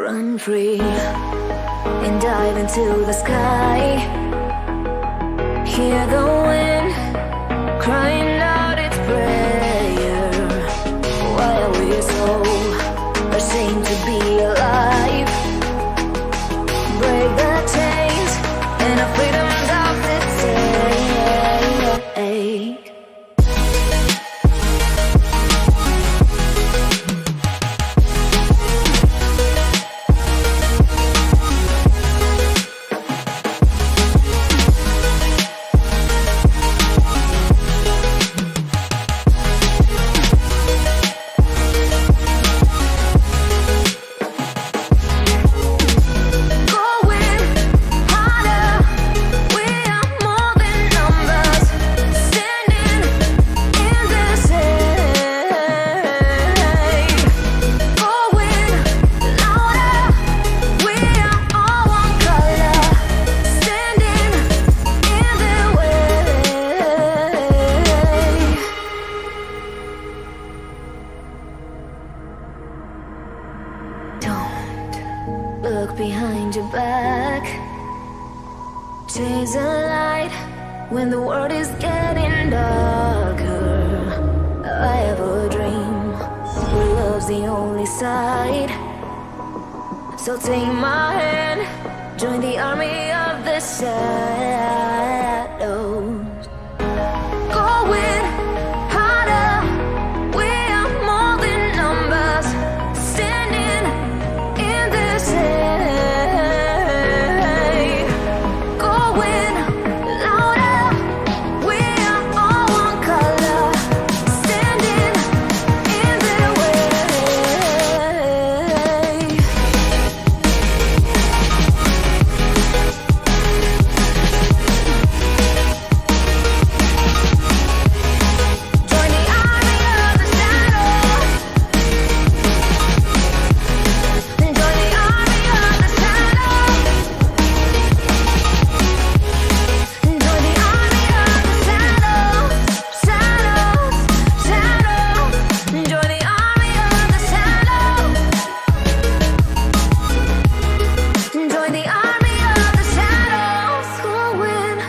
Run free and dive into the sky. Hear the wind crying out its prayer. Why are we so ashamed to be alive? Break the chains and our freedom's out to take. Look behind your back. Chase a light when the world is getting darker. I have a dream where love's the only side. So take my hand, join the army of the shadows. Going harder, we are more than numbers. Standing in this hate. Going louder, we are all one color. Standing in their way. Join the army of the shadows. Join the army of the shadows. Join the army of the shadows. Shadows, shadows. Join the army of the shadows. Join the army of the shadows. Going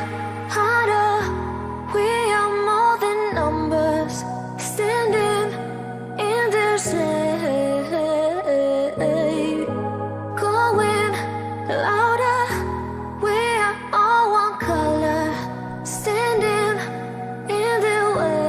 harder, we are more than numbers. Standing in their shade. Going louder, we are all one color. Standing in their way.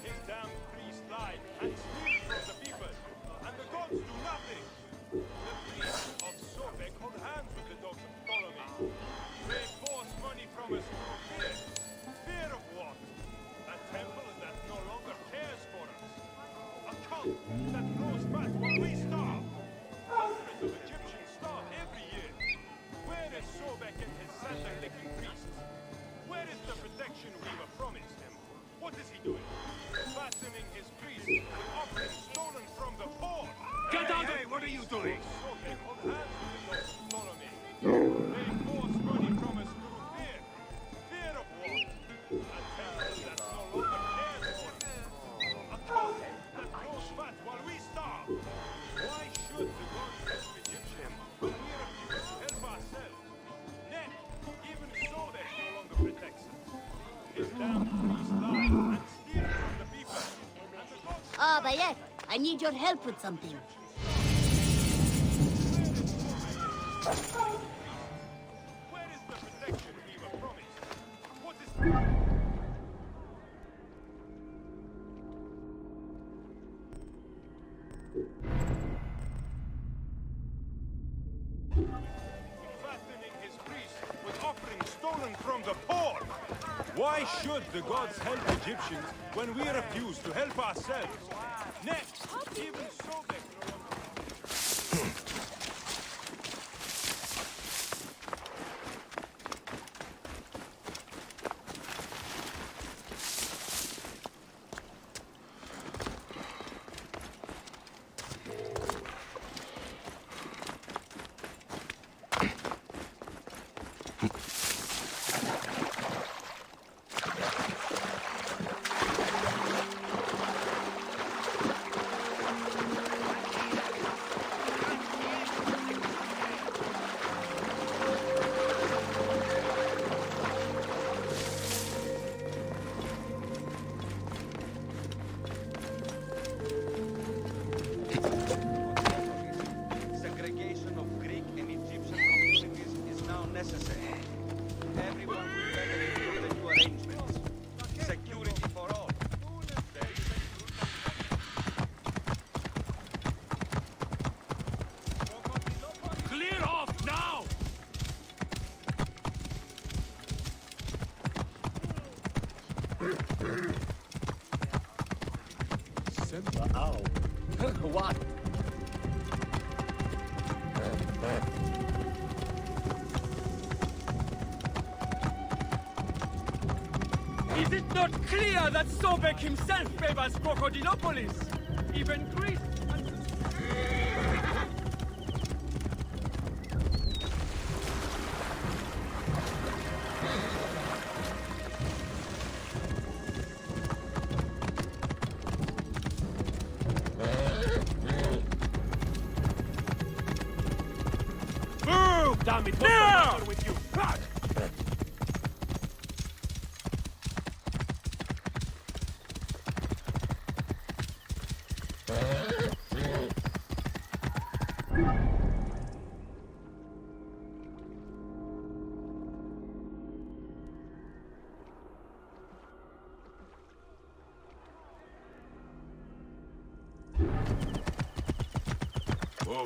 His damned priest lied and steal from the people, and the gods do nothing. What are you doing? Ah, Bayek, I need your help with something. Where is the protection we were promised? What is... Fattening his priest with offerings stolen from the poor. Why should the gods help Egyptians when we refuse to help ourselves? Next, even so they no longer... Segregation of Greek and Egyptian communities is now necessary. Everyone will benefit from the new arrangements. Security for all. There is a... Clear off now! What? Is it not clear that Sobek himself favors Crocodilopolis? Even Greece... Move! Damn it! What's the matter with you? God! Whoa.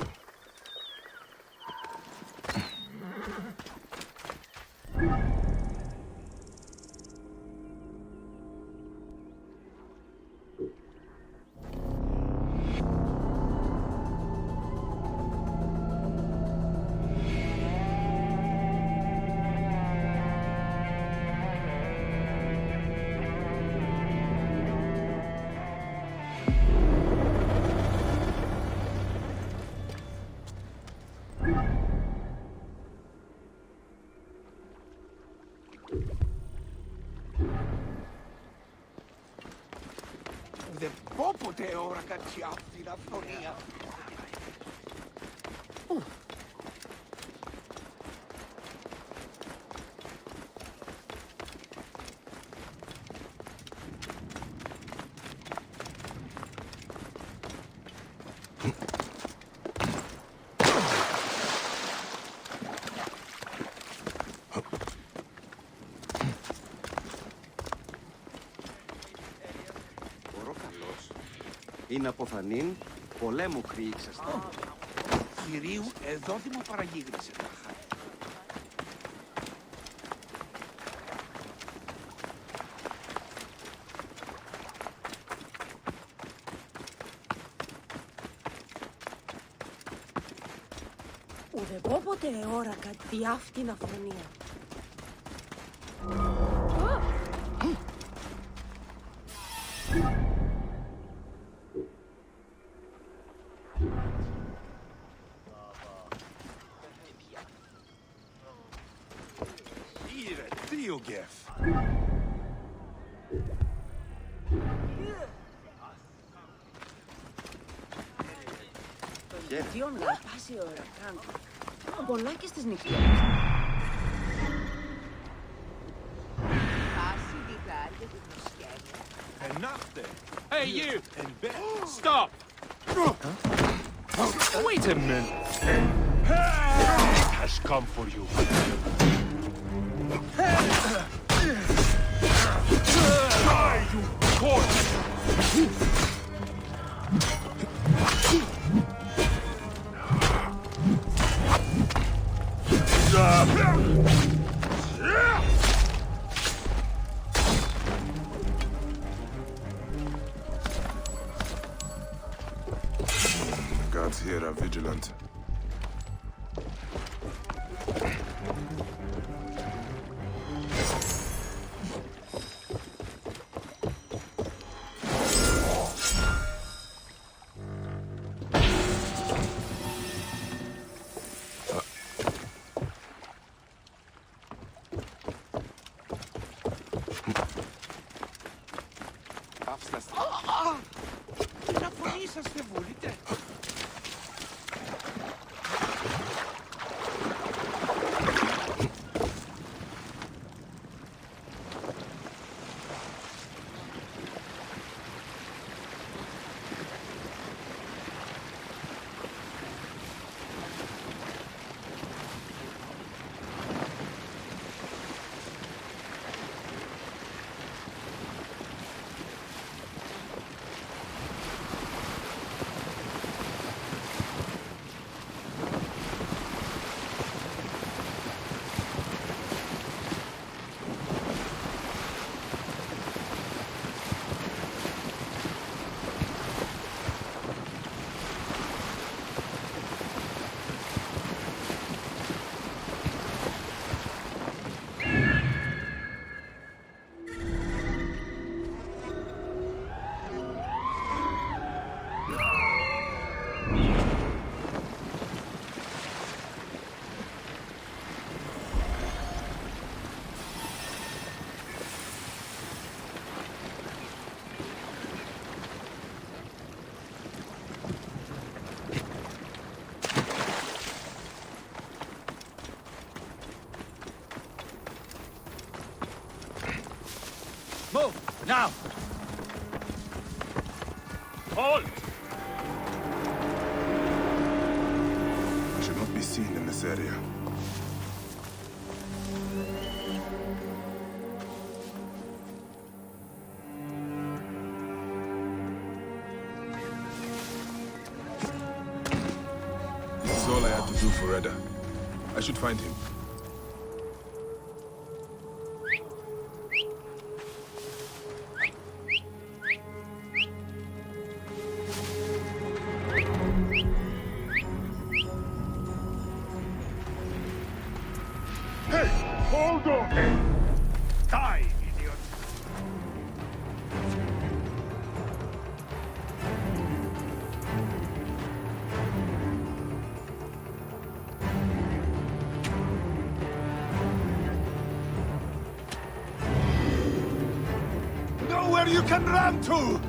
Δεν πω ποτέ ώρα κάτι αυτή την αυθονία. Είναι αποθανήν, πολέμου κρύξασταν. Κυρίου, εδώ δημοπαραγίγρισε τάχα. Ουδεπόποτε ώρα κάτι αυτήν αφωνία. Geth. Διόν πάση ώρα κάνω. Πολλά και στις νυχτές. Πάση διδάρια του προσκέλια. Enough then. Hey, you! And bet. Stop! Wait a minute. Has come for you. Die, you corpse! Guards here are vigilant. Να φωνή σας δεν μπορείτε. Move! Now! Hold! I should not be seen in this area. This is all I had to do for Edda. I should find him. Hold on! Die, idiot! Nowhere you can run to!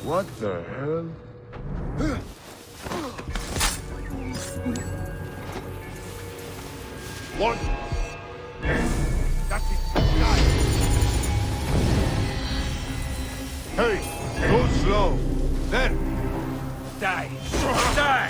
What the hell? One! That's it! Die! Hey! Go slow! There! Die! Die!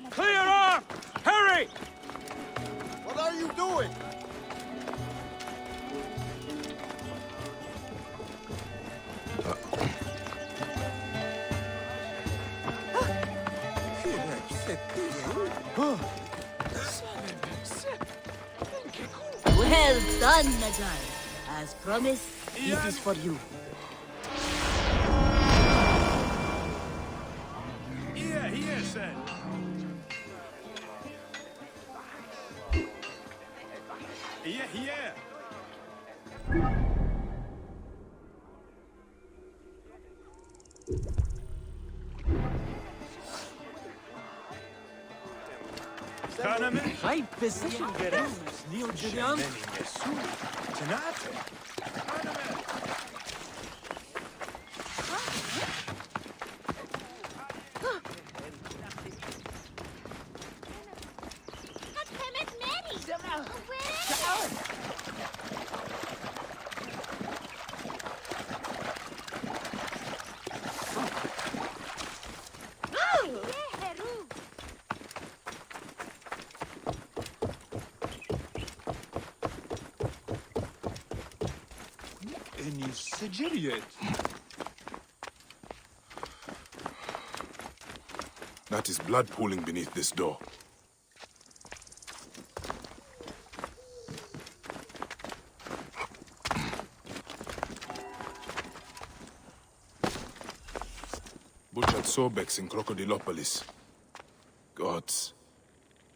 Clear off! Hurry! What are you doing? Well done, Nagai. As promised, this is for you. Here, sir. Here. High position, Gideon. That is blood pooling beneath this door. Butchered Sobex in Crocodilopolis. Gods,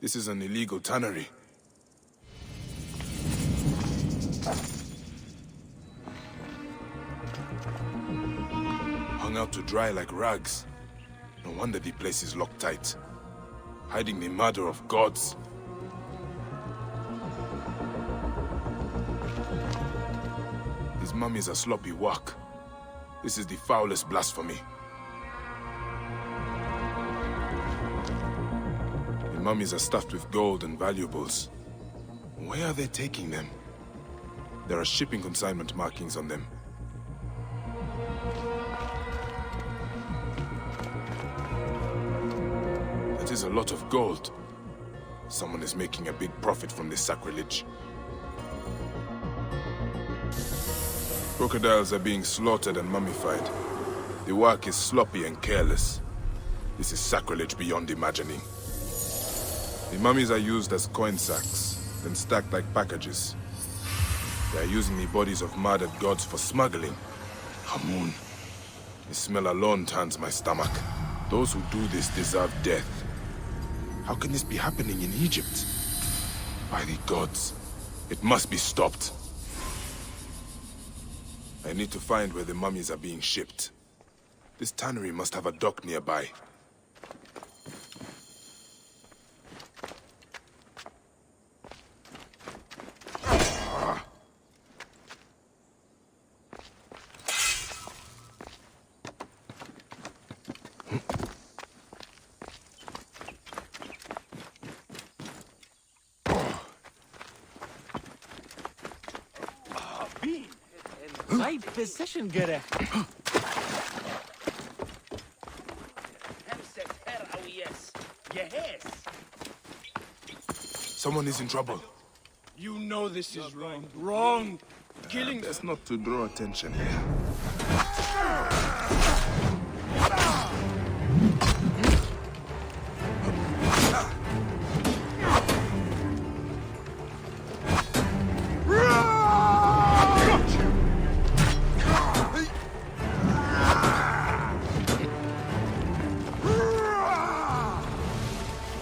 this is an illegal tannery. Hung out to dry like rags. No wonder the place is locked tight. Hiding the murder of gods. These mummies are sloppy work. This is the foulest blasphemy. The mummies are stuffed with gold and valuables. Where are they taking them? There are shipping consignment markings on them. That is a lot of gold. Someone is making a big profit from this sacrilege. Crocodiles are being slaughtered and mummified. The work is sloppy and careless. This is sacrilege beyond imagining. The mummies are used as coin sacks, then stacked like packages. They are using the bodies of murdered gods for smuggling. Hamoon. The smell alone turns my stomach. Those who do this deserve death. How can this be happening in Egypt? By the gods, it must be stopped. I need to find where the mummies are being shipped. This tannery must have a dock nearby. My position gerecht. Someone is in trouble. You know this is wrong. Wrong! Killing Best not to draw attention here.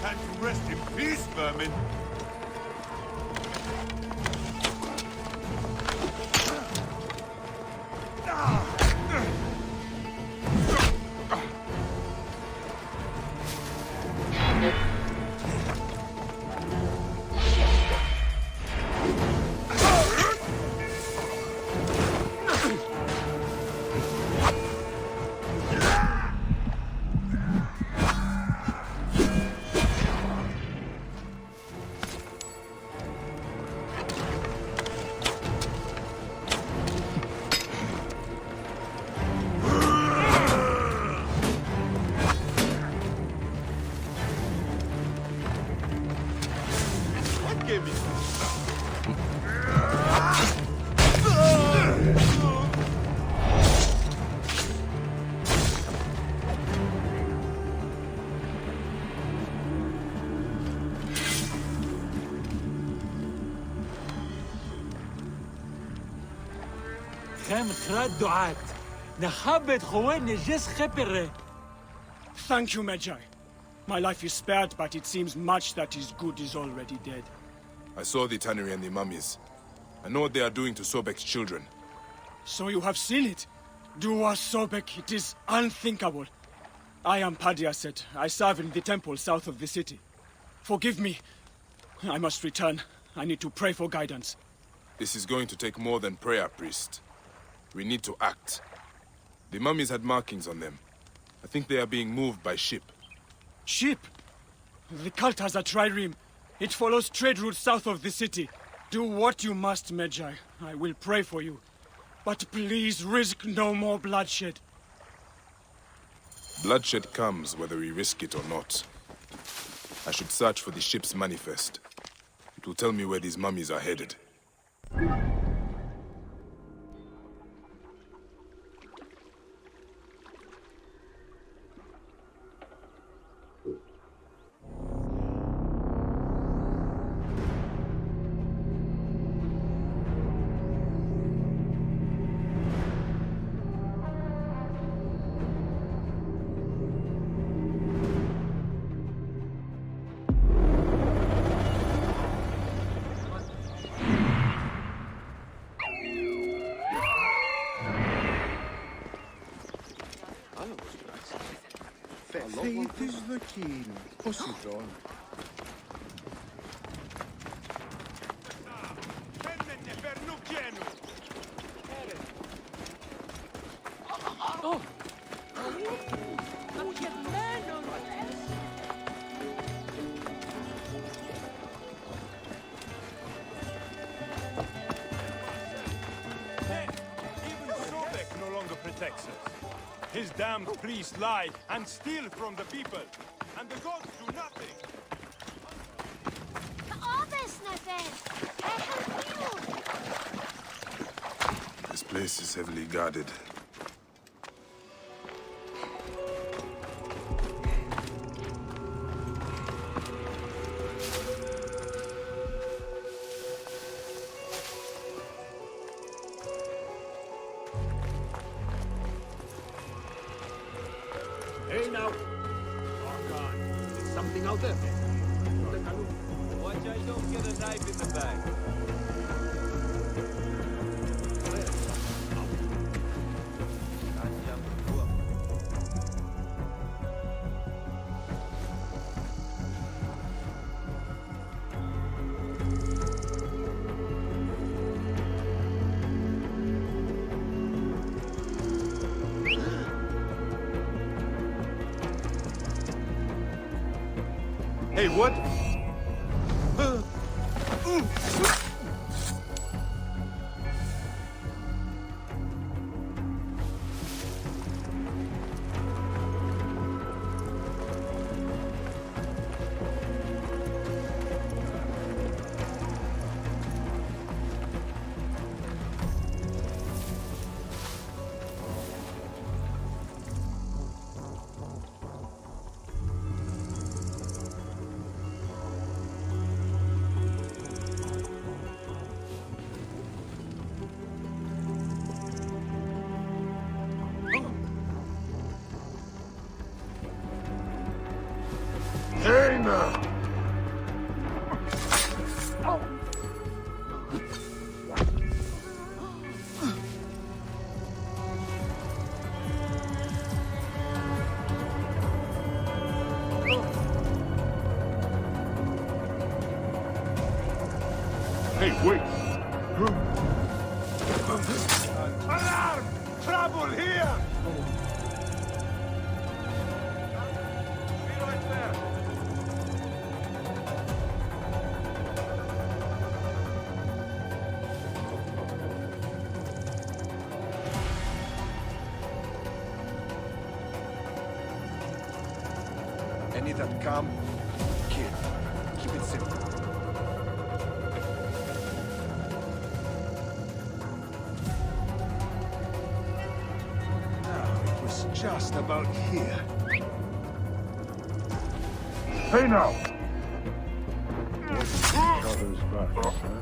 Time to rest in peace, vermin. Give me. Thank you, Magi. My life is spared, but it seems much that is good is already dead. I saw the tannery and the mummies. I know what they are doing to Sobek's children. So you have seen it? Dua Sobek, it is unthinkable. I am Padiaset. I serve in the temple south of the city. Forgive me. I must return. I need to pray for guidance. This is going to take more than prayer, priest. We need to act. The mummies had markings on them. I think they are being moved by ship. Ship? The cult has a trireme. It follows trade routes south of the city. Do what you must, Magi. I will pray for you. But please risk no more bloodshed. Bloodshed comes whether we risk it or not. I should search for the ship's manifest. It will tell me where these mummies are headed. Faith is the key. Pussy's on. Even Sobek no longer protects us. His damned priests lie and steal from the people, and the gods do nothing. This place is heavily guarded. Hey now. Oh God. There's something out there. Watch I don't get a knife in the bag. Hey, what? Hey now! Hey, wait! Alarm! Trouble here! Be right there. Any that come, kill. Keep it simple. Now, it was just about here. Hey now! Covers back, huh?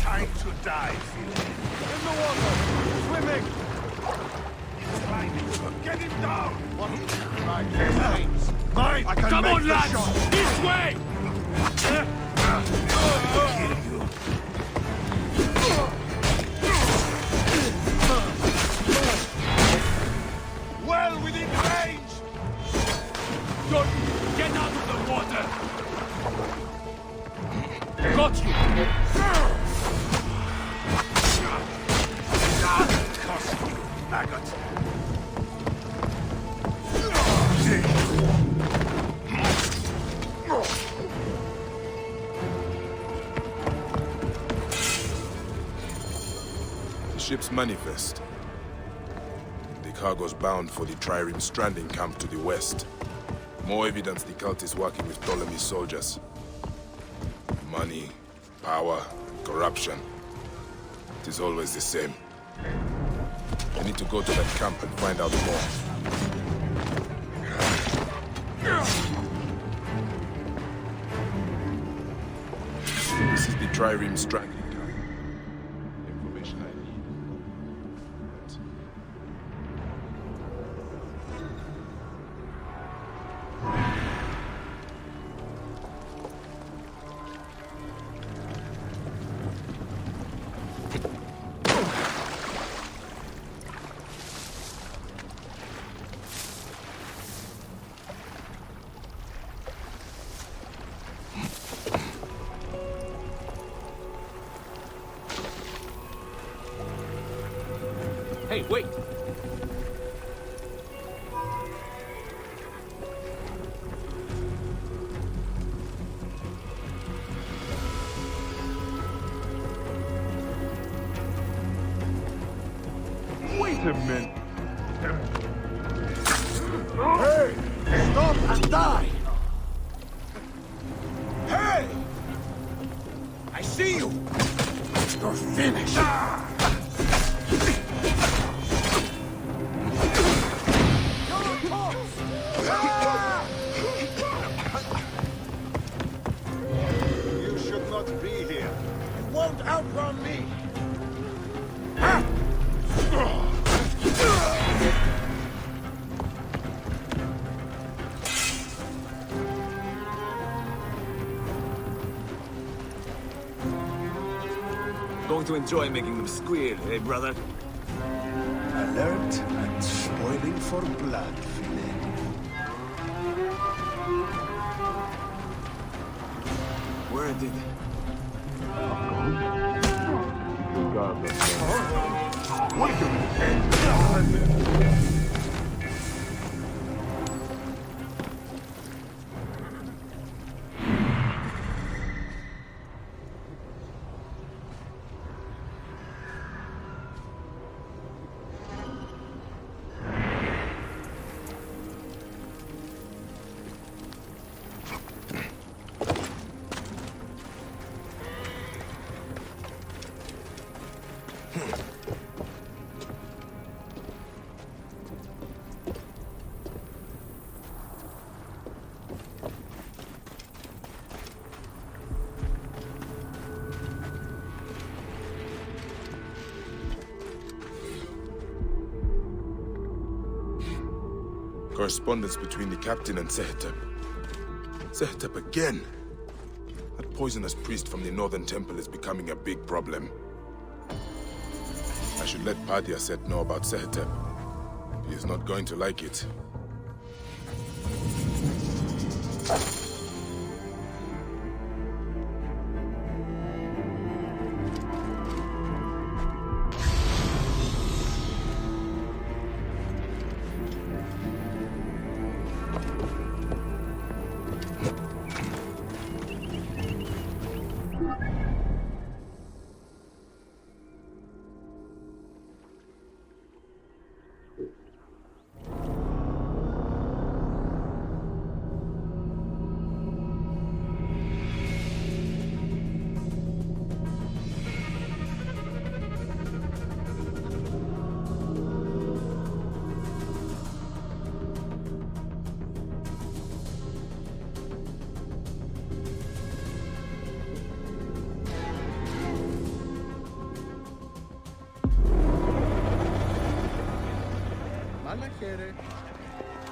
Time to die, Phil. In the water! Swimming! Climbing. Get him down! Right. Mine! I can Come make on, the lads! shot. This way! Kill you. Well within range! Good! Get out of the water! Got you! Cuss you, maggot. The ship's manifest. The cargo's bound for the trireme stranding camp to the west. More evidence the cult is working with Ptolemy's soldiers. Money, power, corruption. It is always the same. I need to go to that camp and find out more. This is the trireme stranding camp. Information I need. shipment. Hey! Stop and die! Hey! I see you! You're finished! You should not be here. You won't outrun me! Going to enjoy making them squeal, eh, brother? Alert and spoiling for blood, Philip. Where did... Correspondence between the captain and Sehetep. Sehetep again! That poisonous priest from the northern temple is becoming a big problem. I should let Padiaset know about Sehetep. He is not going to like it. Μαλακέρε,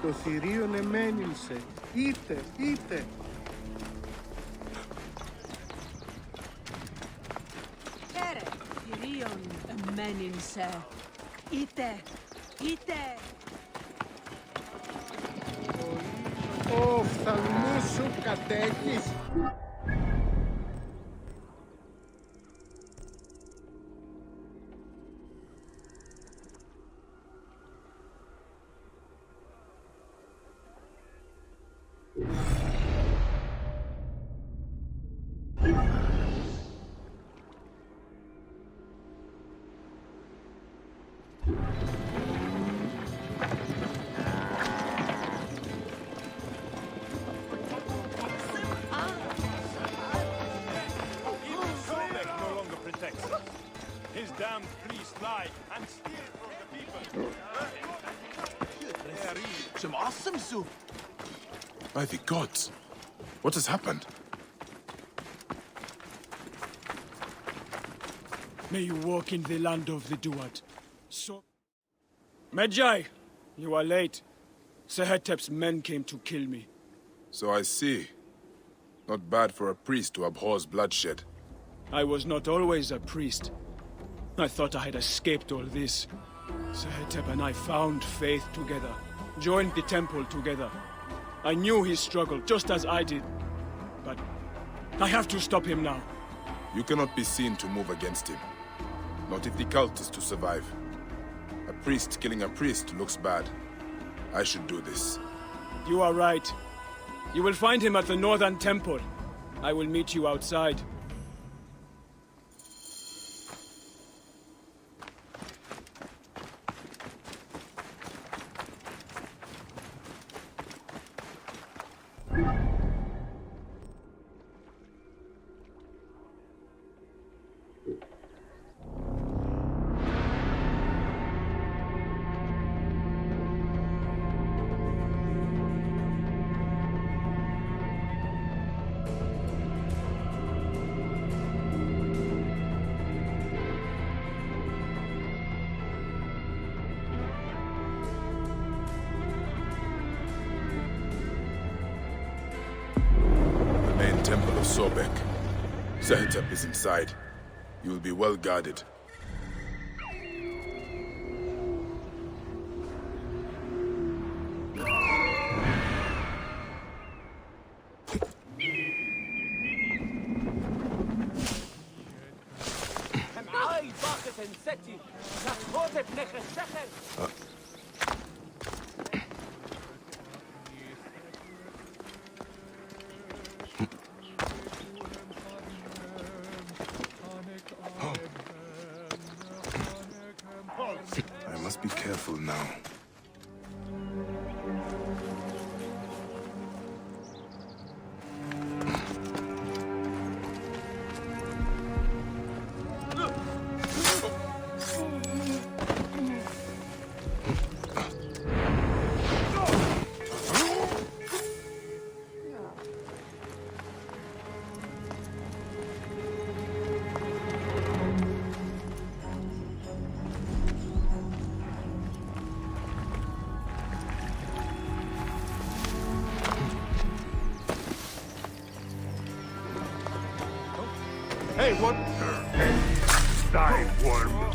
το θηρίον εμένυνσε. Είτε. Κέρε, θηρίον εμένυνσε. Είτε. Ο οφθαλμούς σου κατέχεις. His damned priests lie and steal from the people. Some awesome soup. By the gods! What has happened? May you walk in the land of the Duat. So... Medjay! You are late. Sehetep's men came to kill me. So I see. Not bad for a priest who abhors bloodshed. I was not always a priest. I thought I had escaped all this. Sehetep and I found faith together, joined the temple together. I knew he struggled, just as I did. But I have to stop him now. You cannot be seen to move against him. Not if the cult is to survive. A priest killing a priest looks bad. I should do this. You are right. You will find him at the northern temple. I will meet you outside. Temple of Sobek. Sehetep is inside. You will be well guarded. I must be careful now. Hey, what? Die, worm.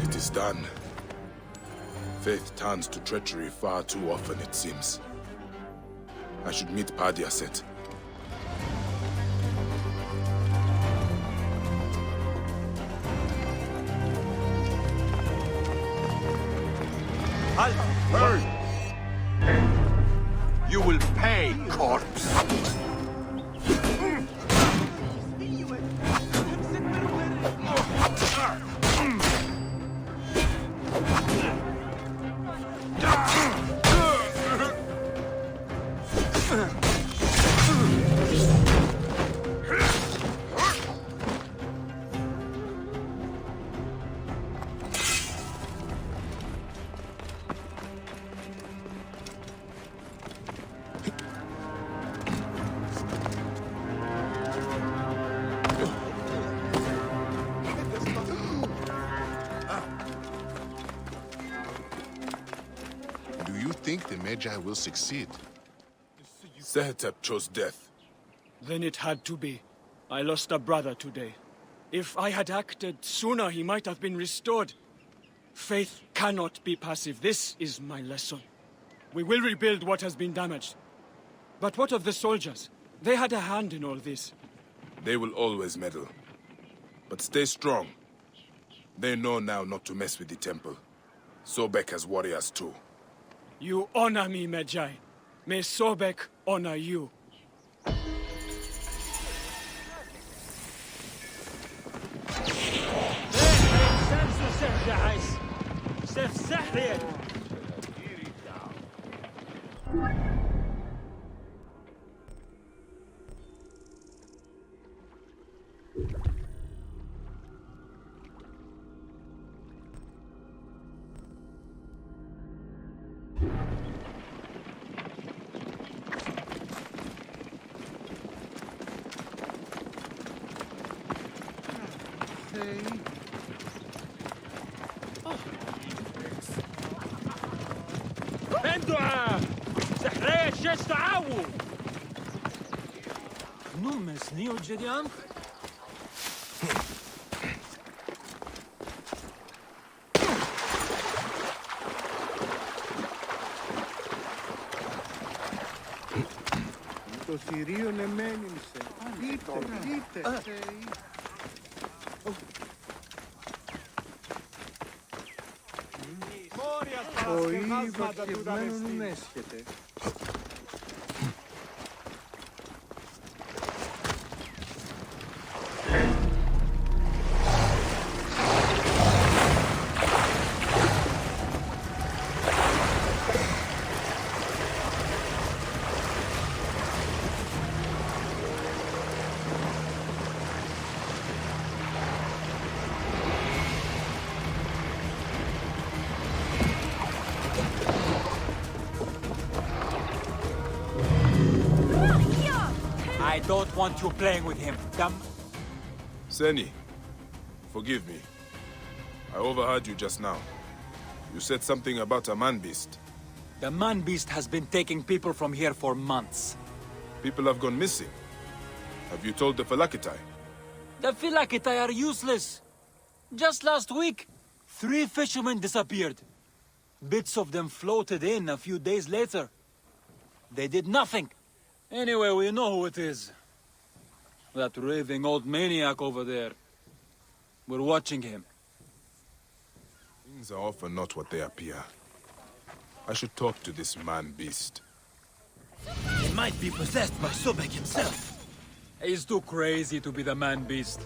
It is done. Faith turns to treachery far too often, it seems. I should meet Padiaset. Halt! You will pay, corpse! think the Magi will succeed? Sehetep chose death. Then it had to be. I lost a brother today. If I had acted sooner, he might have been restored. Faith cannot be passive. This is my lesson. We will rebuild what has been damaged. But what of the soldiers? They had a hand in all this. They will always meddle. But stay strong. They know now not to mess with the temple. Sobek has warriors too. You honor me, Magi. May Sobek honor you. Pendua! Zahreya Shestaawu! Numes Neo Jedian? Το θηρίο εμένυμσε. Δείτε. Ο Ήβα κευμένον έσχεται. I don't want you playing with him, dumb. Seni, forgive me. I overheard you just now. You said something about a man-beast. The man-beast has been taking people from here for months. People have gone missing. Have you told the Phylakitai? The Phylakitai are useless. Just last week, 3 fishermen disappeared. Bits of them floated in a few days later. They did nothing. Anyway, we know who it is. That raving old maniac over there. We're watching him. Things are often not what they appear. I should talk to this man-beast. He might be possessed by Sobek himself. He's too crazy to be the man-beast.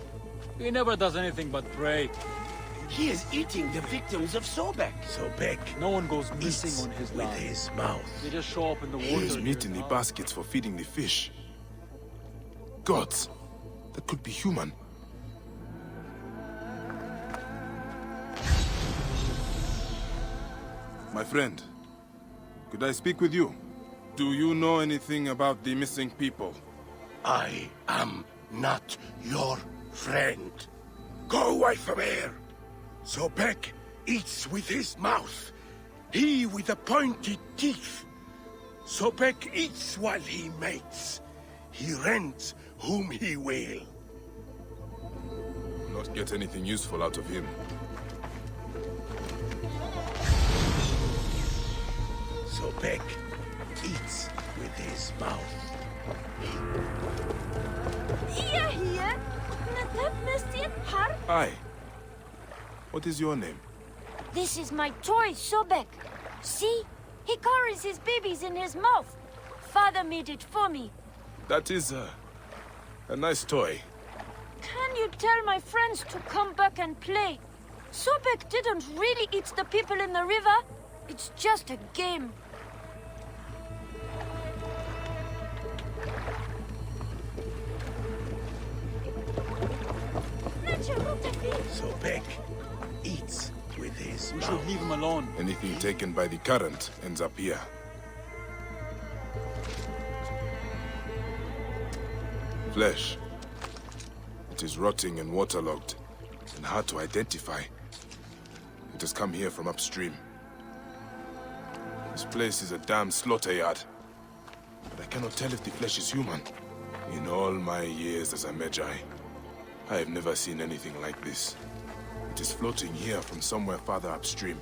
He never does anything but pray. He is eating the victims of Sobek. Sobek. No one goes missing on his land. With his mouth. They just show up in the water. There's meat in the baskets for feeding the fish. Gods, that could be human. My friend, could I speak with you? Do you know anything about the missing people? I am not your friend. Go away from here. Sobek eats with his mouth. He with the pointed teeth. Sobek eats while he mates. He rents whom he will. Not get anything useful out of him. Sobek eats with his mouth. Hi. What is your name? This is my toy, Sobek. See? He carries his babies in his mouth. Father made it for me. That is a nice toy. Can you tell my friends to come back and play? Sobek didn't really eat the people in the river. It's just a game. Sobek eats with his We mouth. should leave him alone. Anything taken by the current ends up here. Flesh. It is rotting and waterlogged, and hard to identify. It has come here from upstream. This place is a damn slaughter yard. But I cannot tell if the flesh is human. In all my years as a Magi, I have never seen anything like this. It is floating here from somewhere farther upstream.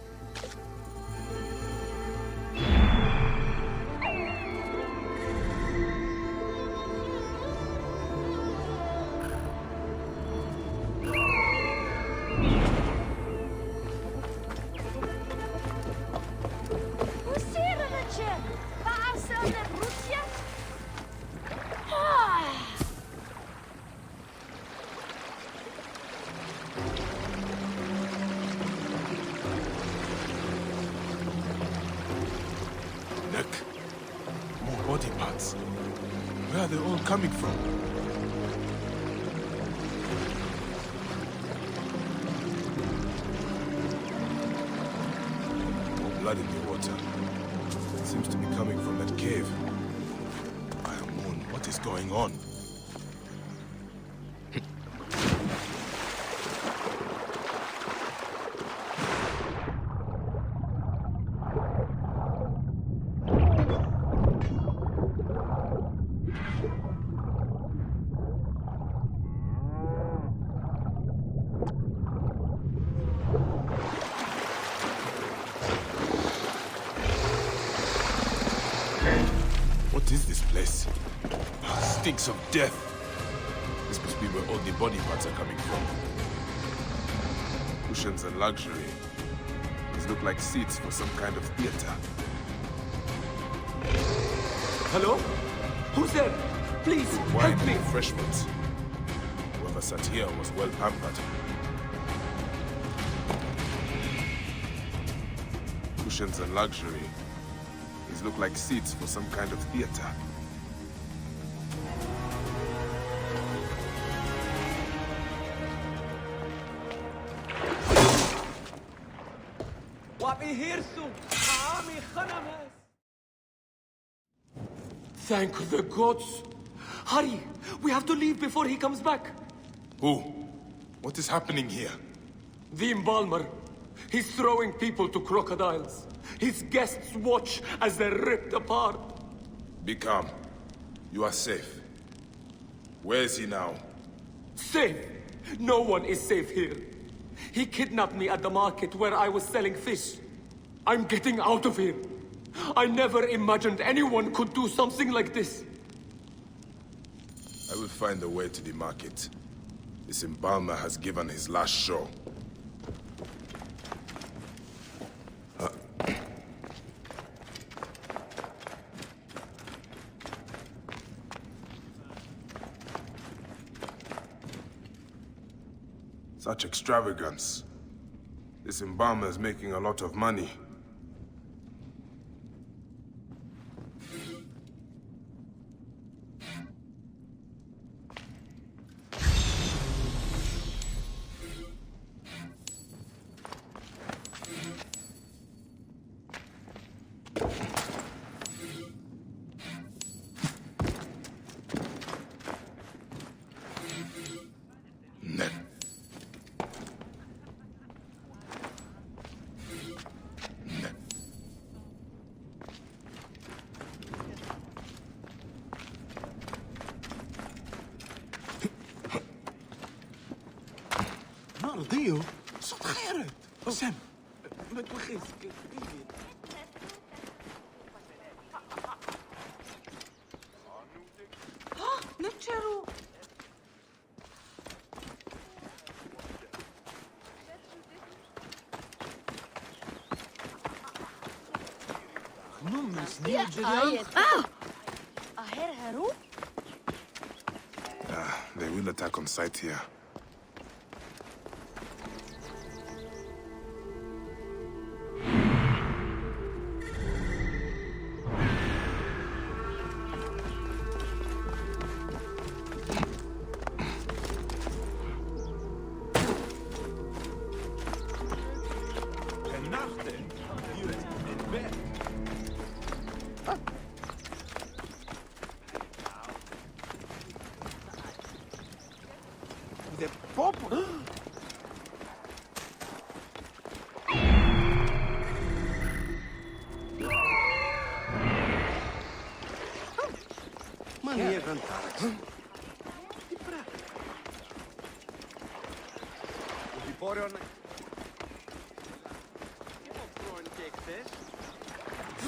Body parts. Where are they all coming from? More blood in the water. It seems to be coming from that cave. Moon, what is going on? What is this place? Stinks of death. This must be where all the body parts are coming from. Cushions and luxury. These look like seats for some kind of theater. Hello? Who's there? Please, Wine help me! and refreshments. Whoever sat here was well pampered. Cushions and luxury. These look like seats for some kind of theater. Thank the gods! Hurry! We have to leave before he comes back! Who? What is happening here? The embalmer. He's throwing people to crocodiles. His guests watch as they're ripped apart. Be calm. You are safe. Where is he now? Safe? No one is safe here. He kidnapped me at the market where I was selling fish. I'm getting out of here. I never imagined anyone could do something like this. I will find a way to the market. This embalmer has given his last show. Such extravagance. This embalmer is making a lot of money. Dio, صوت خيرت. سم ما توخيس نبشروا They will attack on sight here.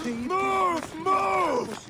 Move! Move!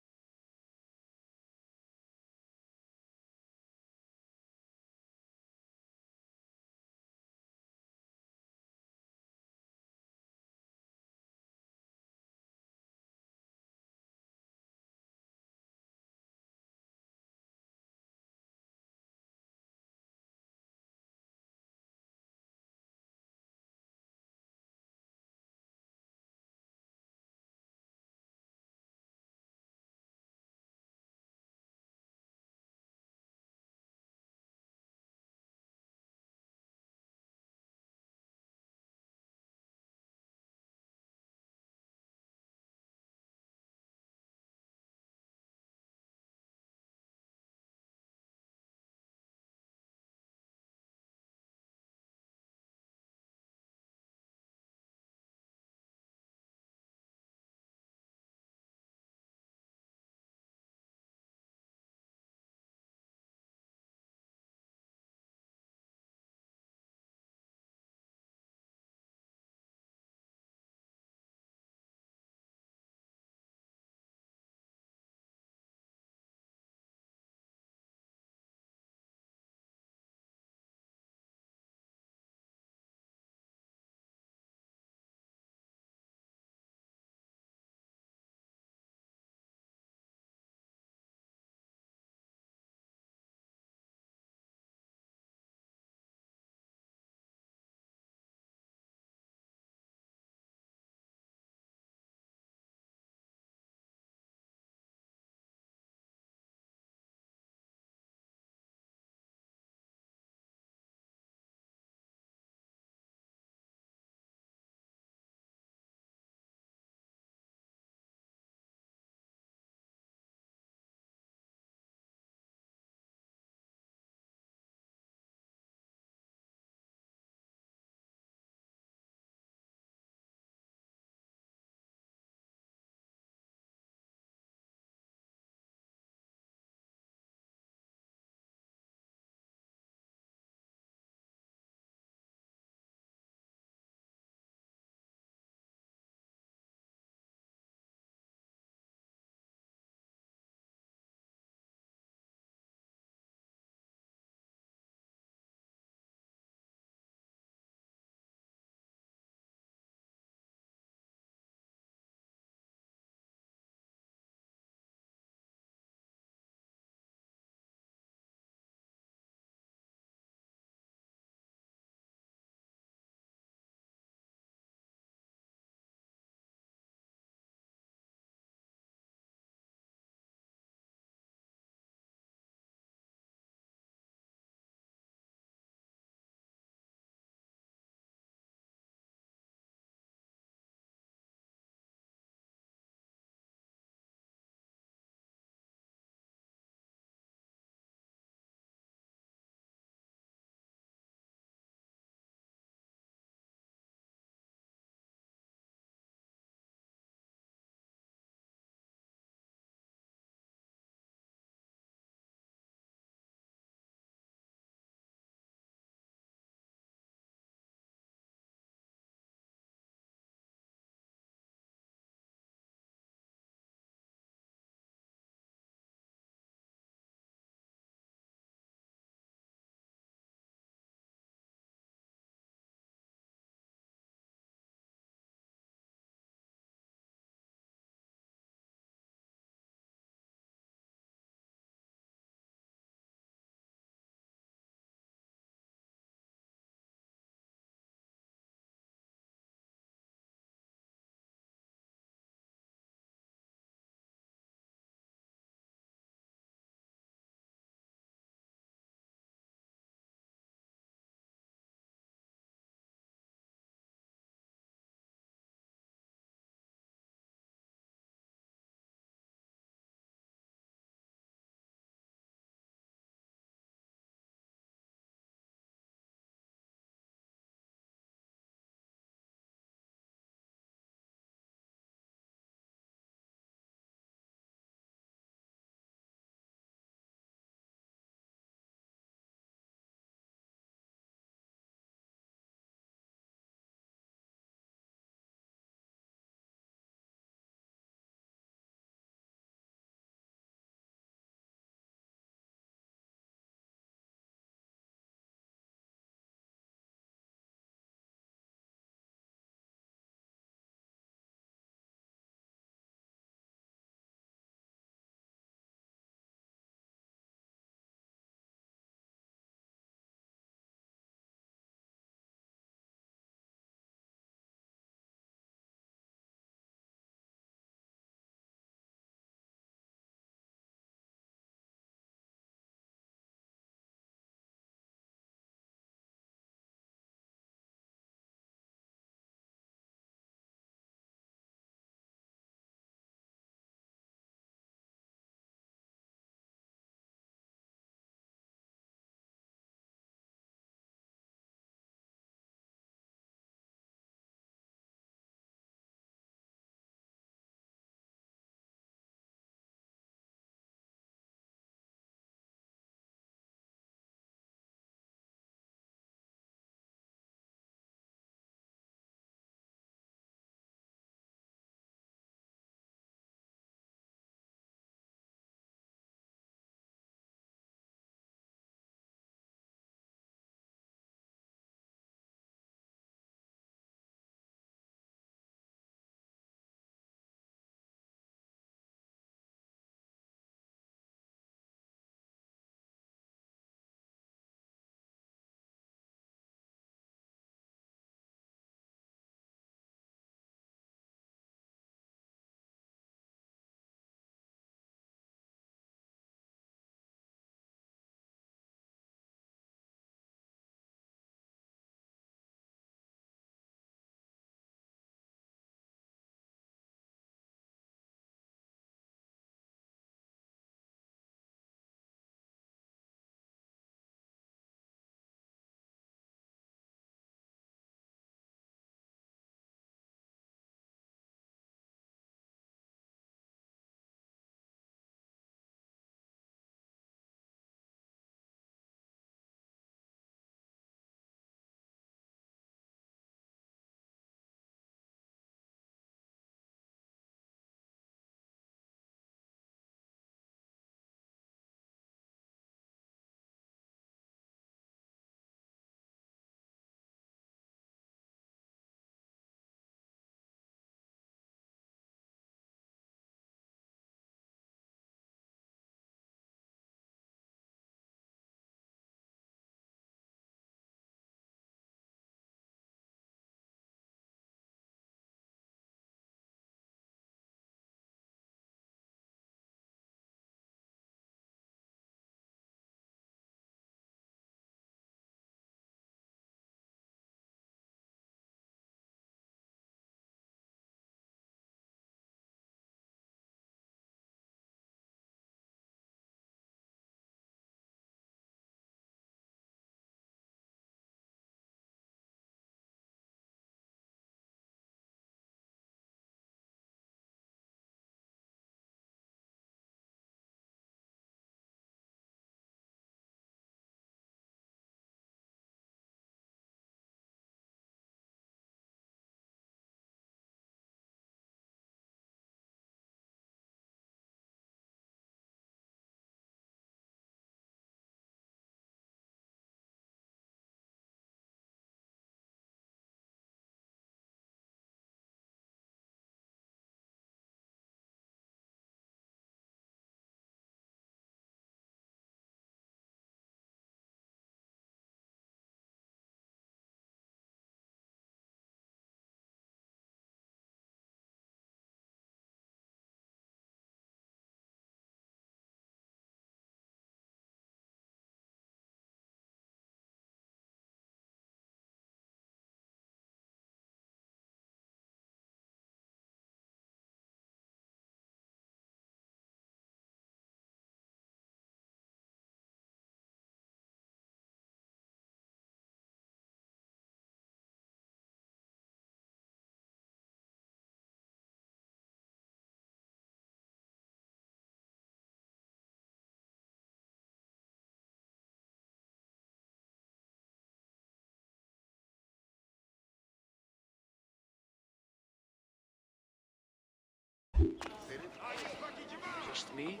me?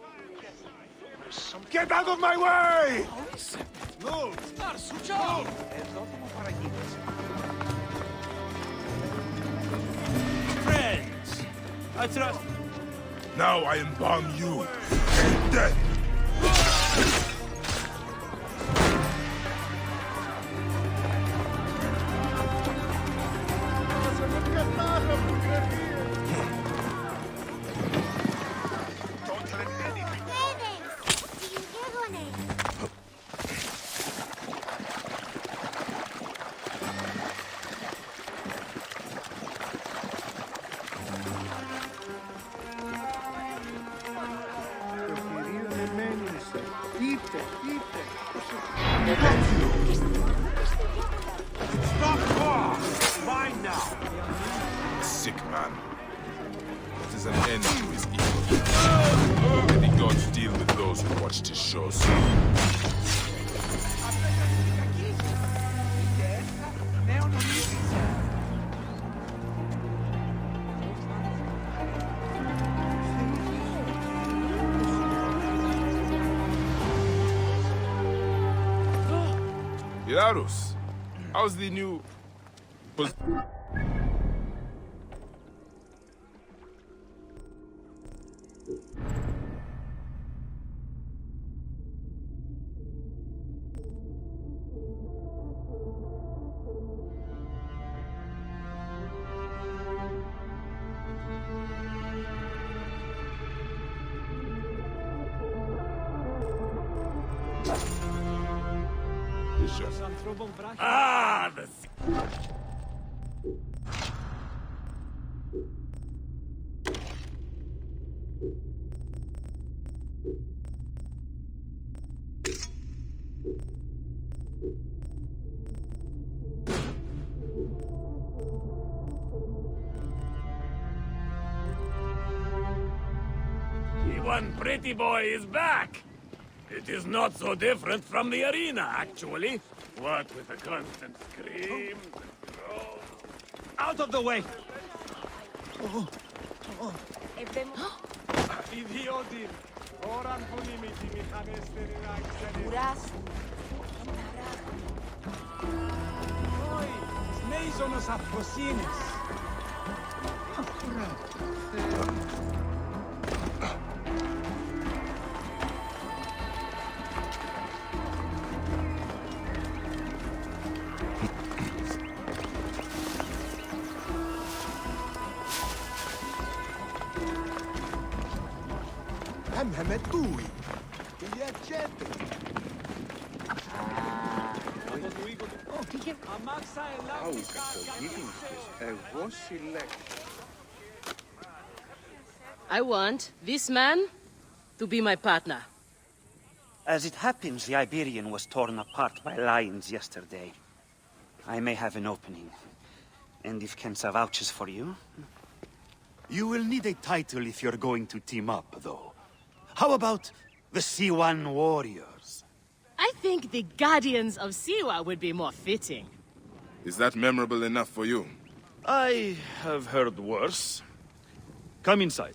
Get out of my way! Move! Friends! I trust... Now I embalm you. Death! Mine now! Sick man. It is an end to his evil. May the gods deal with those who watched his shows. Belarus, how's the new... Ah, the... One pretty boy is back. It is not so different from the arena, actually. What with the constant screams and growls. Out of the way! Idiotin! Oran punimiti mihanesteri rakseni. Oi, smeisomos afrosines. Hamhamatui. Piacete. I want this man to be my partner. As it happens, the Iberian was torn apart by lions yesterday. I may have an opening. And if Kensa vouches for you... You will need a title if you're going to team up, though. How about the C1 Warriors? I think the Guardians of Siwa would be more fitting. Is that memorable enough for you? I have heard worse. Come inside.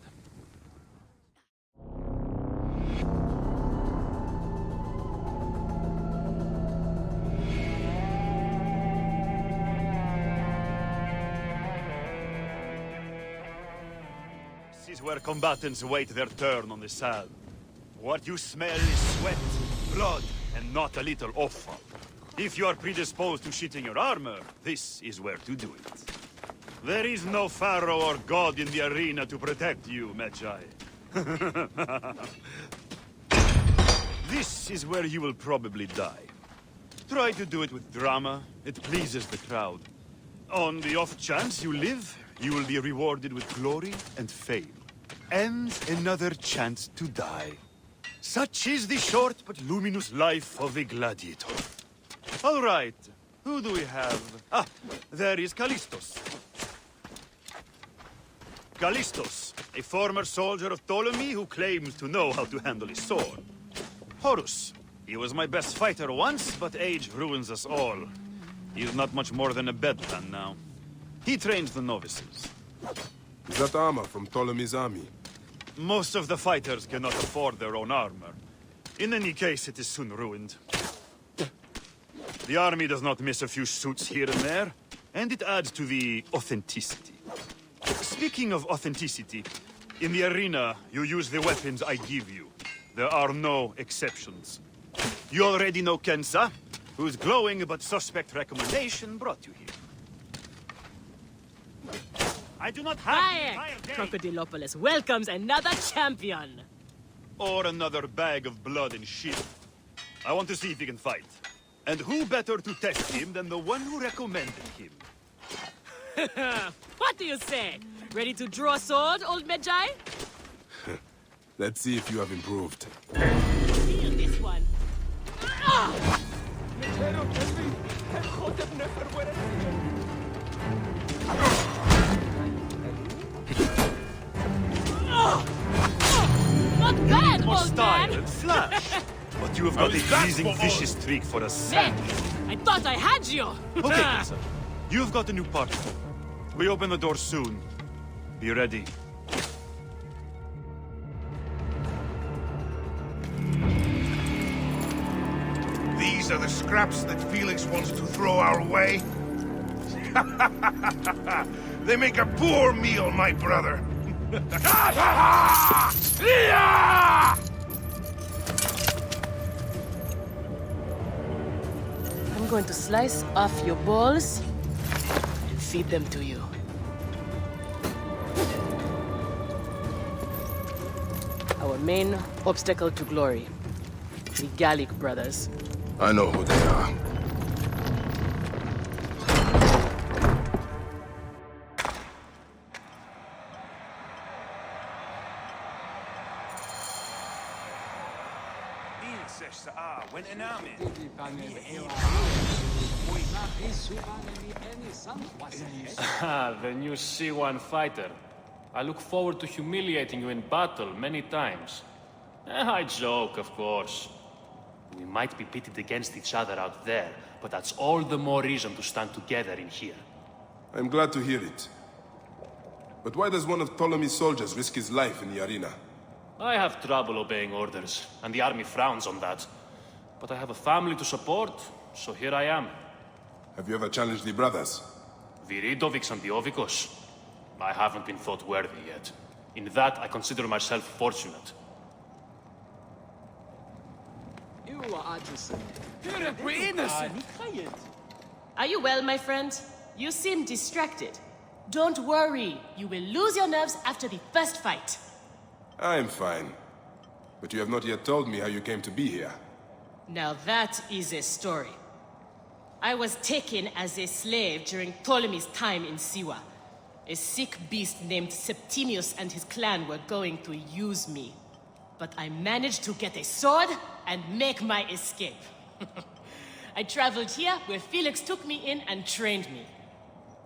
This is where combatants wait their turn on the saddle. What you smell is sweat, blood, and not a little offal. If you are predisposed to shitting your armor, this is where to do it. There is no pharaoh or god in the arena to protect you, Magi. This is where you will probably die. Try to do it with drama. It pleases the crowd. On the off chance you live, you will be rewarded with glory and fame. And another chance to die. Such is the short but luminous life of the gladiator. All right, who do we have? Ah, there is Callistos. Callistos, a former soldier of Ptolemy who claims to know how to handle his sword. Horus, he was my best fighter once, but age ruins us all. He is not much more than a bedpan now. He trains the novices. Is that armor from Ptolemy's army? Most of the fighters cannot afford their own armor. In any case, it is soon ruined. The army does not miss a few suits here and there, and it adds to the authenticity. Speaking of authenticity, in the arena, you use the weapons I give you. There are no exceptions. You already know Kensa, whose glowing but suspect recommendation brought you here. I do not have the entire day. Crocodilopolis welcomes another champion. Or another bag of blood and shit. I want to see if he can fight. And who better to test him than the one who recommended him? What do you say? Ready to draw a sword, old Magi? Let's see if you have improved. Feel this one. Not bad, More old style man! and flash. But you have got a pleasing vicious streak for a Man, sand. I thought I had you! Okay, Kensa. You've got a new partner. We open the door soon. Be ready. These are the scraps that Felix wants to throw our way? They make a poor meal, my brother. I'm going to slice off your balls and feed them to you. Our main obstacle to glory. The Gallic brothers. I know who they are. The new C1 fighter. I look forward to humiliating you in battle many times. I joke, of course. We might be pitted against each other out there, but that's all the more reason to stand together in here. I'm glad to hear it. But why does one of Ptolemy's soldiers risk his life in the arena? I have trouble obeying orders, and the army frowns on that. But I have a family to support, so here I am. Have you ever challenged the brothers? Viridovics and Diovikos? I haven't been thought worthy yet. In that, I consider myself fortunate. We're innocent! Are you well, my friend? You seem distracted. Don't worry, you will lose your nerves after the first fight. I'm fine. But you have not yet told me how you came to be here. Now that is a story. I was taken as a slave during Ptolemy's time in Siwa. A sick beast named Septimius and his clan were going to use me. But I managed to get a sword and make my escape. I traveled here where Felix took me in and trained me.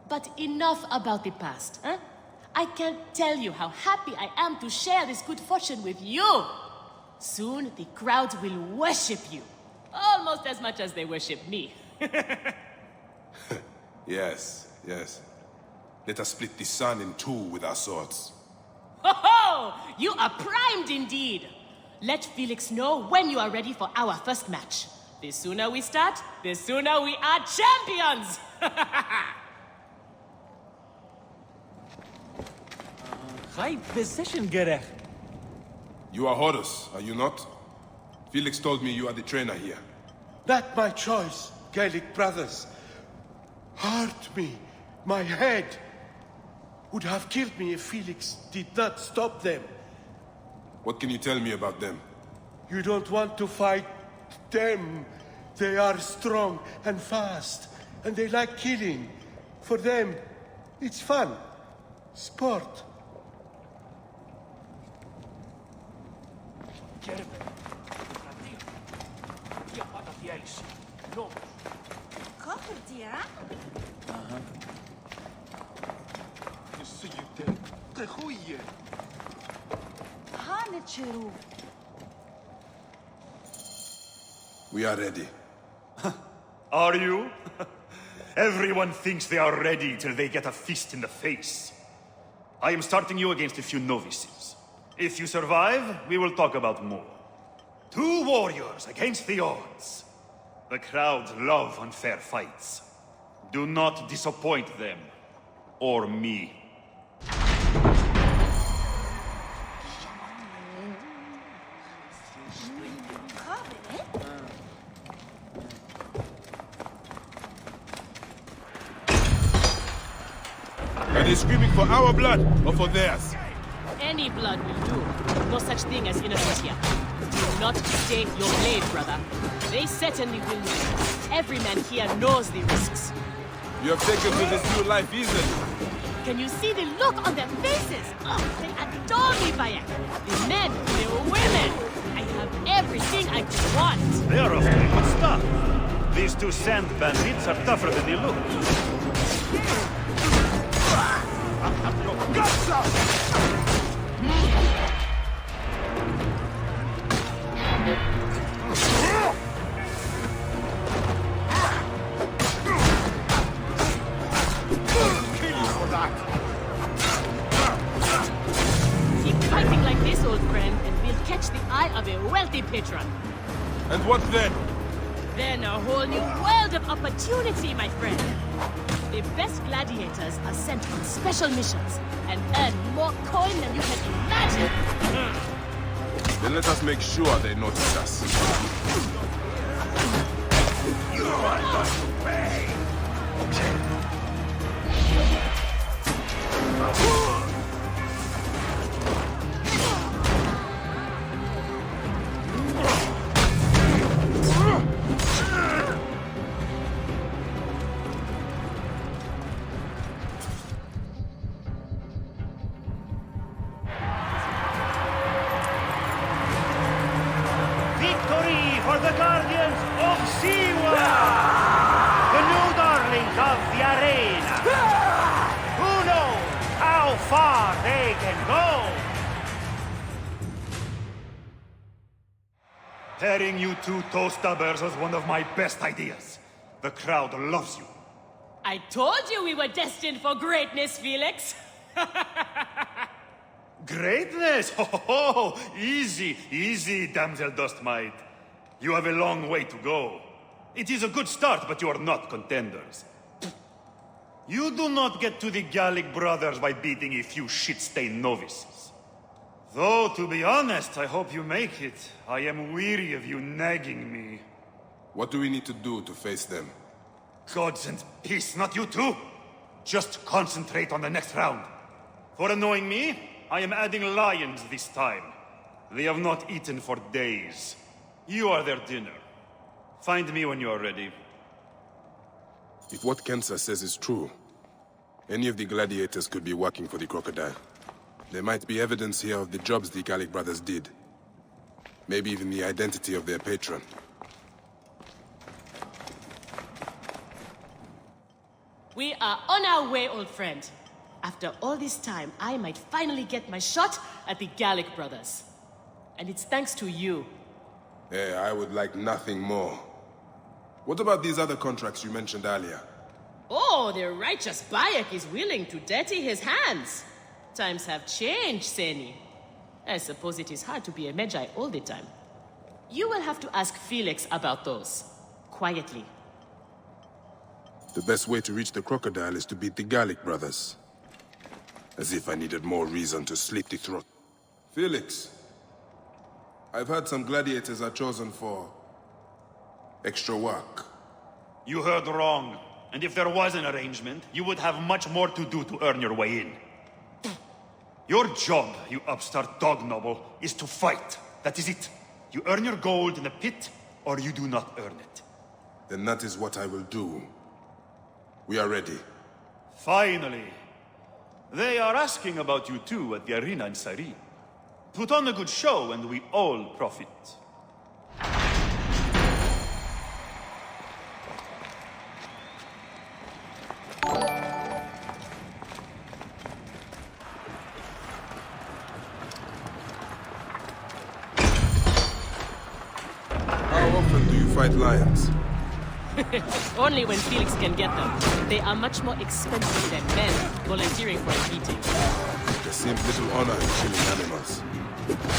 But enough about the past, huh? I can't tell you how happy I am to share this good fortune with you. Soon the crowd will worship you. Almost as much as they worship me. Yes, yes. Let us split the sun in two with our swords. Ho ho! You are primed indeed! Let Felix know when you are ready for our first match. The sooner we start, the sooner we are champions! You are Horus, are you not? Felix told me you are the trainer here. Not my choice, Gallic brothers. Hurt me. My head would have killed me if Felix did not stop them. What can you tell me about them? You don't want to fight them. They are strong and fast, and they like killing. For them, it's fun. Sport. We are ready. Are you? Everyone thinks they are ready till they get a fist in the face. I am starting you against a few novices. If you survive, we will talk about more. 2 warriors against the odds. The crowd love unfair fights. Do not disappoint them. Or me. Are they screaming for our blood or for theirs? Any blood will do. No such thing as innocent here. Do not stake your blade, brother. They certainly will not. Every man here knows the risks. You have taken to this new life easily. Can you see the look on their faces? Oh, they adore me, Bayek. The men, the women. I have everything I could want. They are of good stuff. These 2 sand bandits are tougher than they look. Keep fighting like this, old friend, and we'll catch the eye of a wealthy patron. And what then? Then a whole new world of opportunity, my friend. The best gladiators are sent on special missions and earn more coin than you can imagine. Then let us make sure they notice us. Victory for the Guardians of Siwa! The new darlings of the arena! Who knows how far they can go? Pairing you 2 toe stubbers was one of my best ideas. The crowd loves you. I told you we were destined for greatness, Felix. Greatness? Oh, easy, easy, damsel dust mite. You have a long way to go. It is a good start, but you are not contenders. You do not get to the Gallic brothers by beating a few shit-stained novices. Though, to be honest, I hope you make it. I am weary of you nagging me. What do we need to do to face them? Gods and peace, not you too. Just concentrate on the next round. For annoying me, I am adding lions this time. They have not eaten for days. You are their dinner. Find me when you are ready. If what Kensa says is true, any of the gladiators could be working for the Crocodile. There might be evidence here of the jobs the Gallic brothers did. Maybe even the identity of their patron. We are on our way, old friend. After all this time, I might finally get my shot at the Gallic brothers. And it's thanks to you. Yeah, I would like nothing more. What about these other contracts you mentioned earlier? Oh, the righteous Bayek is willing to dirty his hands. Times have changed, Seni. I suppose it is hard to be a Magi all the time. You will have to ask Felix about those. Quietly. The best way to reach the Crocodile is to beat the Gallic brothers. As if I needed more reason to slit the throat. Felix, I've heard some gladiators are chosen for extra work. You heard wrong. And if there was an arrangement, you would have much more to do to earn your way in. Your job, you upstart dog noble, is to fight. That is it. You earn your gold in the pit, or you do not earn it. Then that is what I will do. We are ready. Finally. They are asking about you too at the arena in Sari. Put on a good show and we all profit. How often do you fight lions? Only when Felix can get them. They are much more expensive than men volunteering for a beating. There seems little honor in killing animals.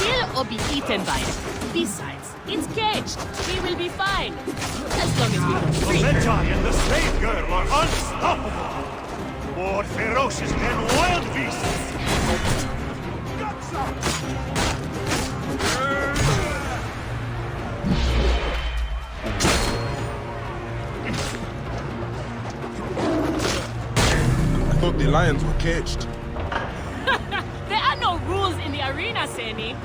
Kill or be eaten by it. Besides, it's caged. We will be fine. As long as we don't The freak. Magi and the slave girl are unstoppable. More ferocious than wild beasts. I thought the lions were caged. There are no rules in the arena, Seni.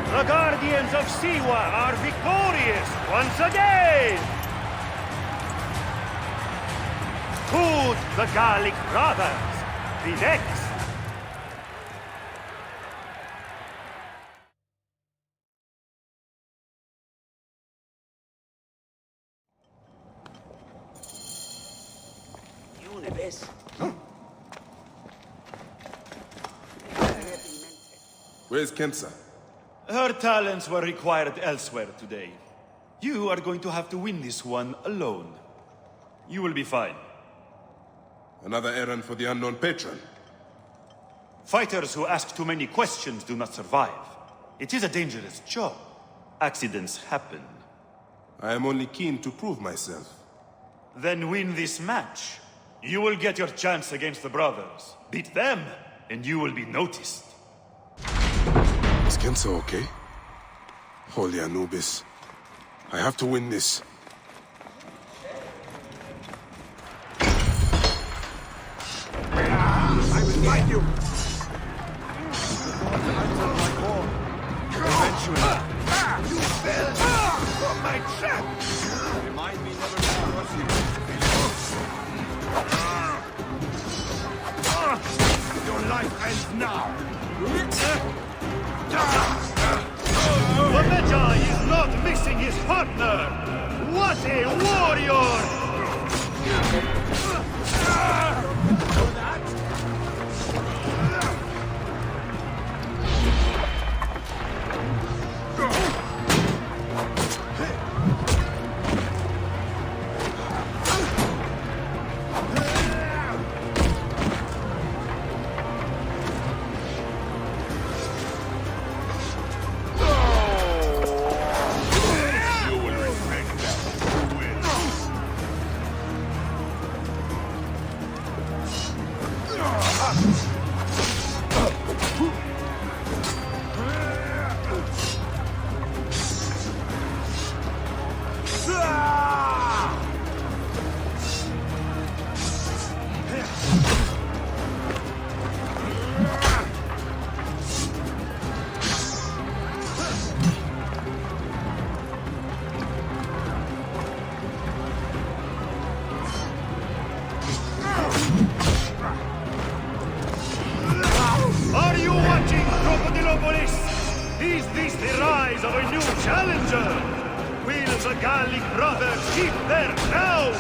The Guardians of Siwa are victorious once again! Who's the Gallic brothers? The next? Universe. Where's Kensa? Her talents were required elsewhere today. You are going to have to win this one alone. You will be fine. Another errand for the unknown patron. Fighters who ask too many questions do not survive. It is a dangerous job. Accidents happen. I am only keen to prove myself. Then win this match. You will get your chance against the brothers. Beat them, and you will be noticed. Is Kensa okay? Holy Anubis. I have to win this. I will find you! Eventually. You fell from my trap! Remind me never to cross you. Your life ends now! The Magi is not missing his partner! What a warrior! Are you watching, Crocodile? Is this the rise of a new challenger? Will the Gallic brothers keep their crown?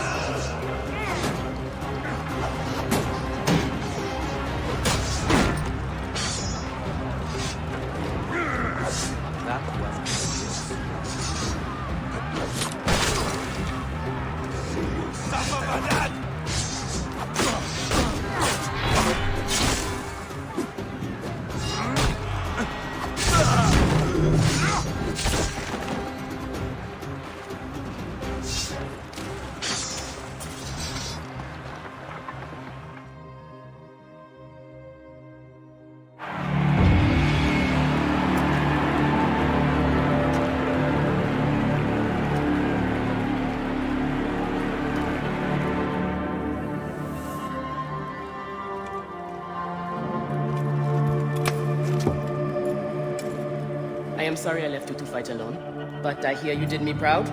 sorry I left you to fight alone, but I hear you did me proud.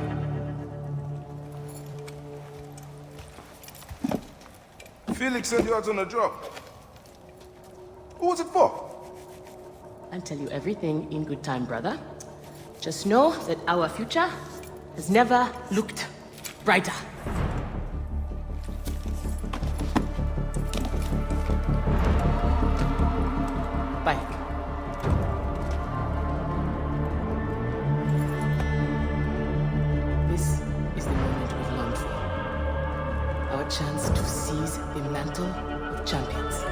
Felix said you was on a job. Who was it for? I'll tell you everything in good time, brother. Just know that our future has never looked brighter. Bye. This is the moment we've longed for. Our chance to seize the mantle of champions.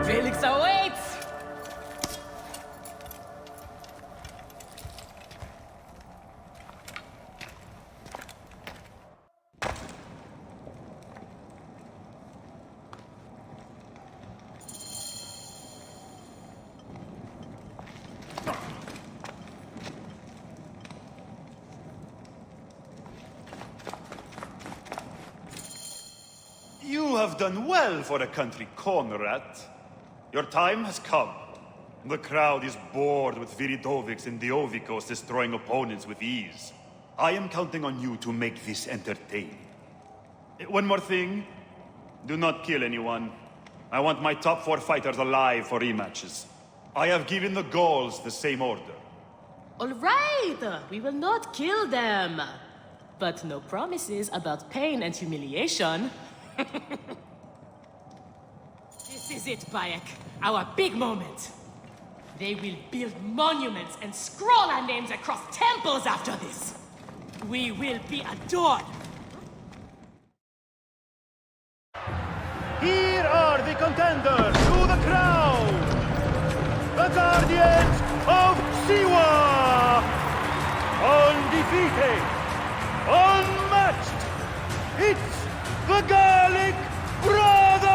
Felix awaits! You have done well for a country corner rat. Your time has come. The crowd is bored with Viridovics and Diovikos destroying opponents with ease. I am counting on you to make this entertaining. One more thing. Do not kill anyone. I want my top 4 fighters alive for rematches. I have given the Gauls the same order. All right, we will not kill them. But no promises about pain and humiliation. This is it, Bayek. Our big moment. They will build monuments and scroll our names across temples after this. We will be adored. Here are the contenders to the crown! The Guardians of Siwa! Undefeated! Unmatched! It's the Gallic Brothers!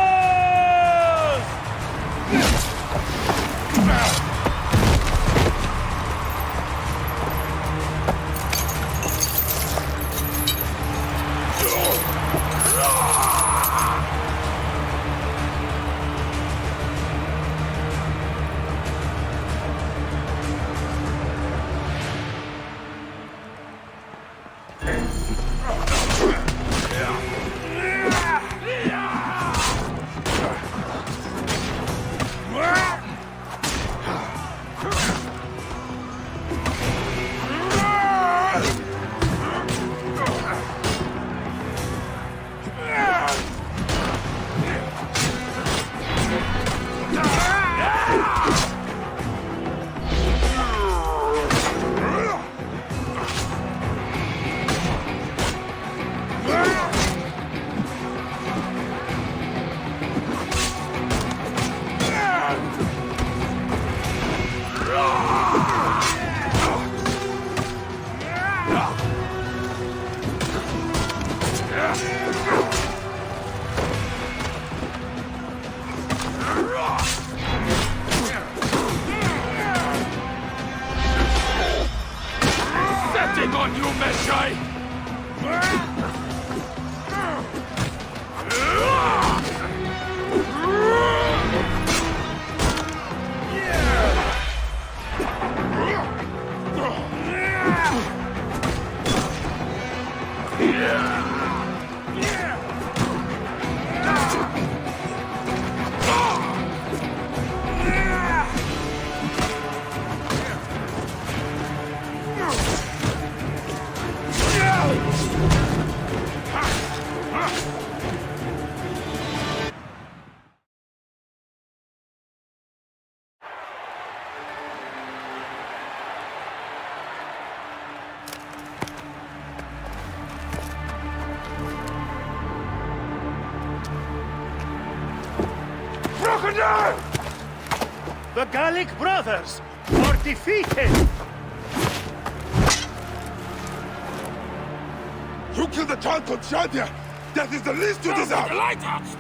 Setting on you, Meshai! Crocodile! The Gallic Brothers are defeated! You killed the child Constantia! That is the least you deserve! The lighthouse!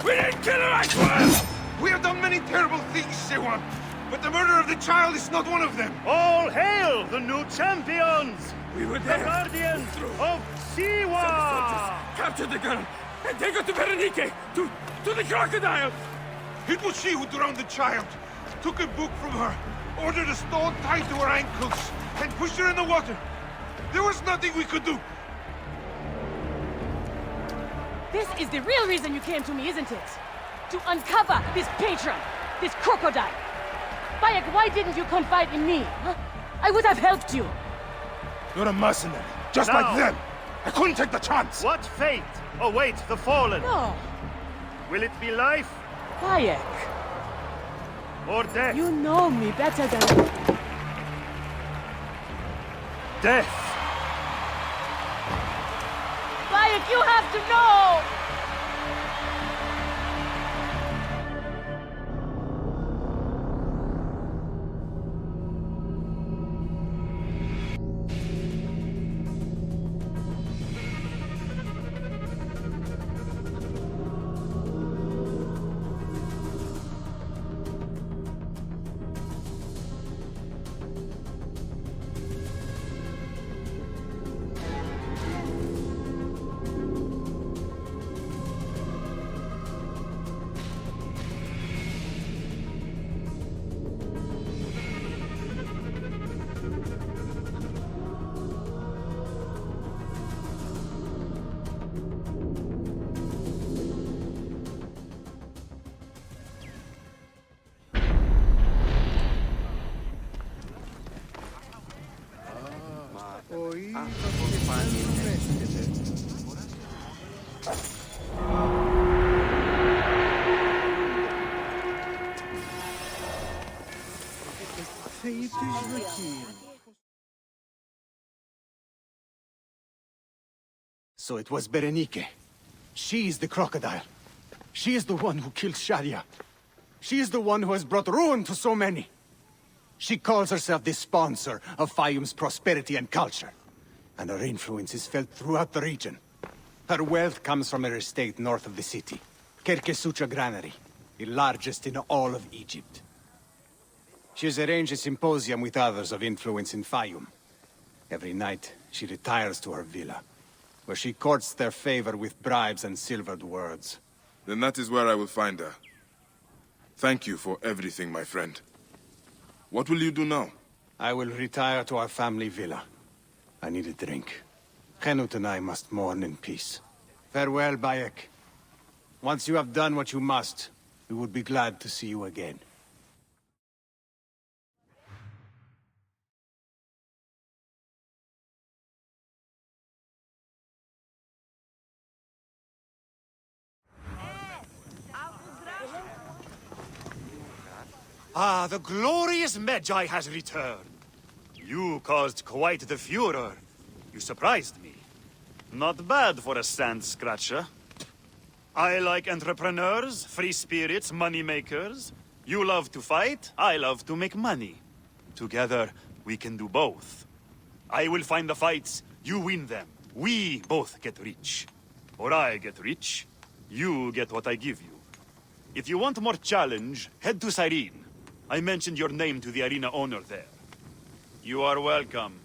We didn't kill her, I swear! We have done many terrible things, Siwa, but the murder of the child is not one of them! All hail the new champions! We were The there! Guardians of Siwa! Capture the girl and take her to Berenike! To the Crocodile! It was she who drowned the child. Took a book from her, ordered a stone tied to her ankles, and pushed her in the water. There was nothing we could do. This is the real reason you came to me, isn't it? To uncover this patron, this crocodile. Bayek, why didn't you confide in me? Huh? I would have helped you. You're a mercenary, just No. like them. I couldn't take the chance. What fate awaits the fallen? No. Will it be life Bayek, or death? you know me better than... Death! Bayek, you have to know! So it was Berenike. She is the crocodile. She is the one who killed Shadia. She is the one who has brought ruin to so many. She calls herself the sponsor of Fayum's prosperity and culture. And her influence is felt throughout the region. Her wealth comes from her estate north of the city. Kerkesucha Granary, the largest in all of Egypt. She has arranged a symposium with others of influence in Fayum. Every night, she retires to her villa, where she courts their favor with bribes and silvered words. Then that is where I will find her. Thank you for everything, my friend. What will you do now? I will retire to our family villa. I need a drink. Henut and I must mourn in peace. Farewell, Bayek. Once you have done what you must, we would be glad to see you again. Ah, the glorious Magi has returned. You caused quite the furor. You surprised me. Not bad for a sand-scratcher. I like entrepreneurs, free spirits, money makers. You love to fight, I love to make money. Together, we can do both. I will find the fights, you win them. We both get rich. Or I get rich, you get what I give you. If you want more challenge, head to Cyrene. I mentioned your name to the arena owner there. You are welcome.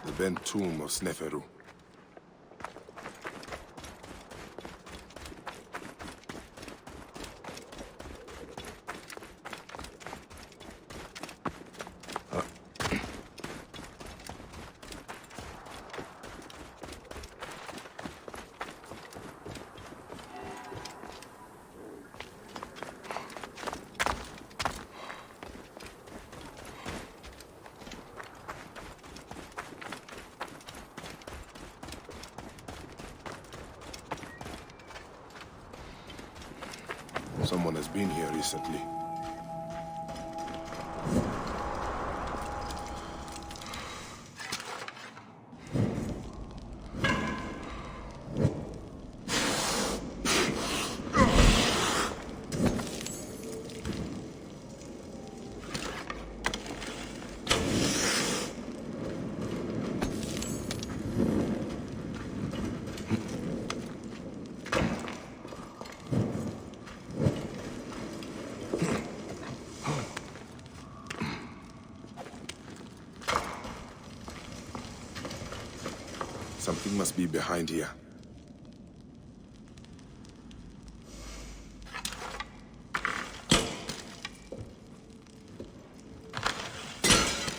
The bent tomb of Sneferu. Someone has been here recently. Something must be behind here.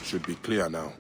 Should be clear now.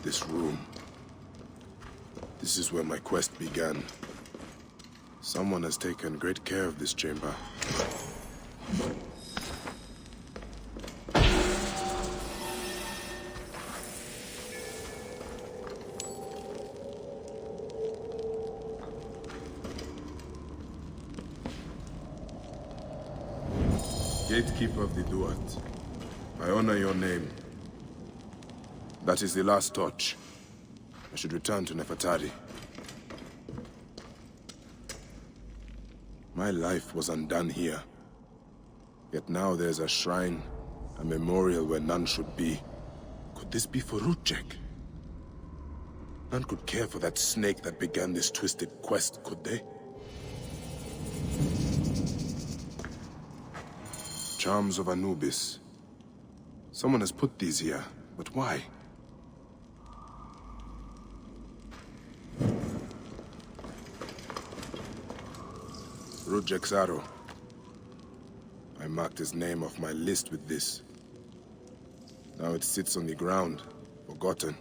This room. This is where my quest began. Someone has taken great care of this chamber. Gatekeeper of the Duat, I honor your name. That is the last torch. I should return to Nefertari. My life was undone here. Yet now there's a shrine, a memorial where none should be. Could this be for Rutjek? None could care for that snake that began this twisted quest, could they? Charms of Anubis. Someone has put these here, but why? Rutjek's arrow. I marked his name off my list with this. Now it sits on the ground, forgotten.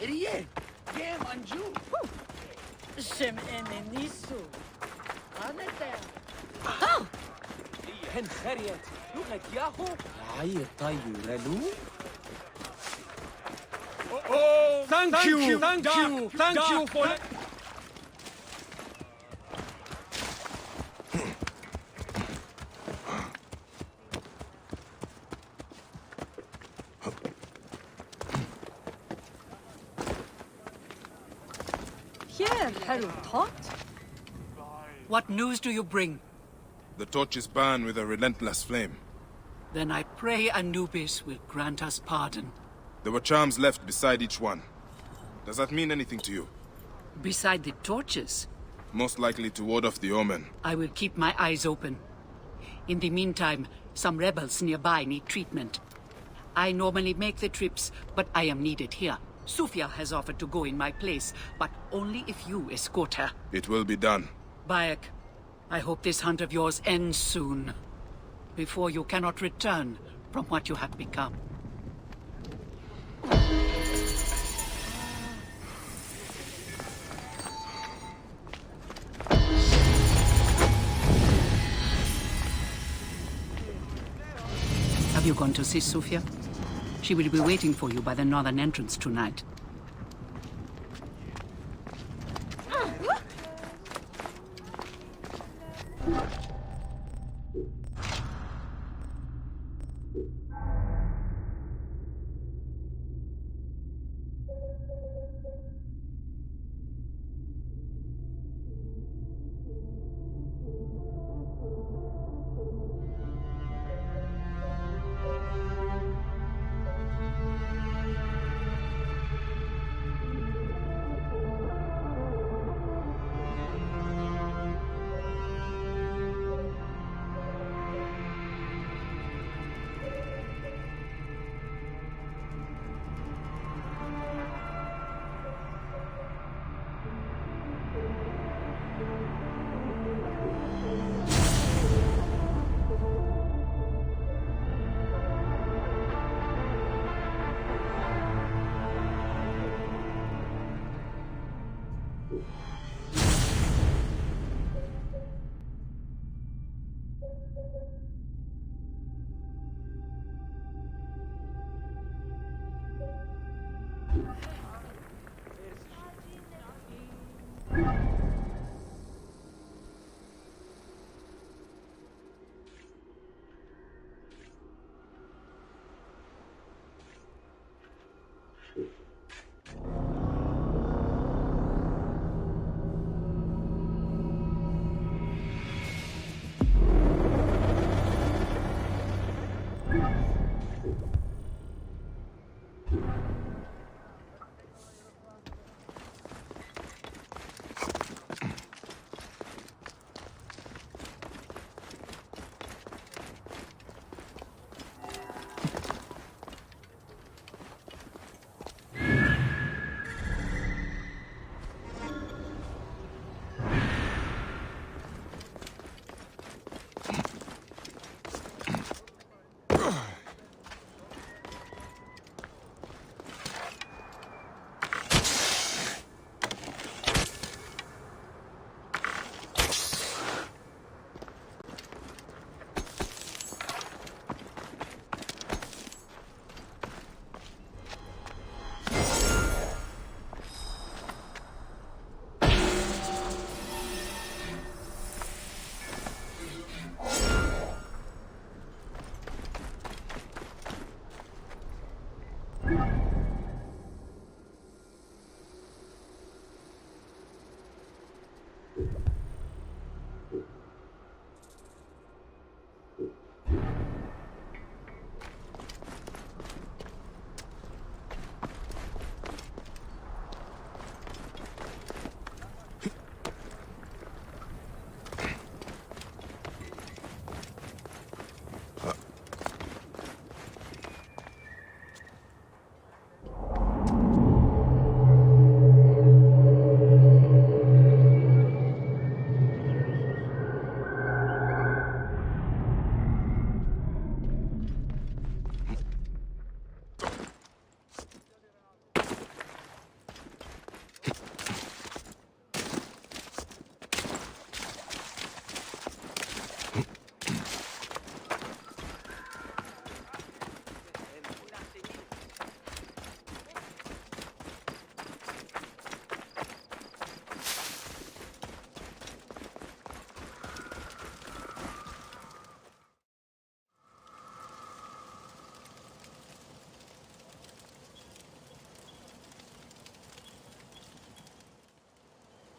Riye, gem anju. Shem enenisu. Anete. Ah! Hen khariat. Lugat yahu. Ay tayyuralu. Oh, thank you for it. Here, Haru Tot. What news do you bring? The torch is burned with a relentless flame. Then I pray Anubis will grant us pardon. There were charms left beside each one. Does that mean anything to you? Beside the torches? Most likely to ward off the omen. I will keep my eyes open. In the meantime, some rebels nearby need treatment. I normally make the trips, but I am needed here. Sufia has offered to go in my place, but only if you escort her. It will be done. Bayek, I hope this hunt of yours ends soon. Before you cannot return from what you have become. Have you gone to see Sufia? She will be waiting for you by the northern entrance tonight.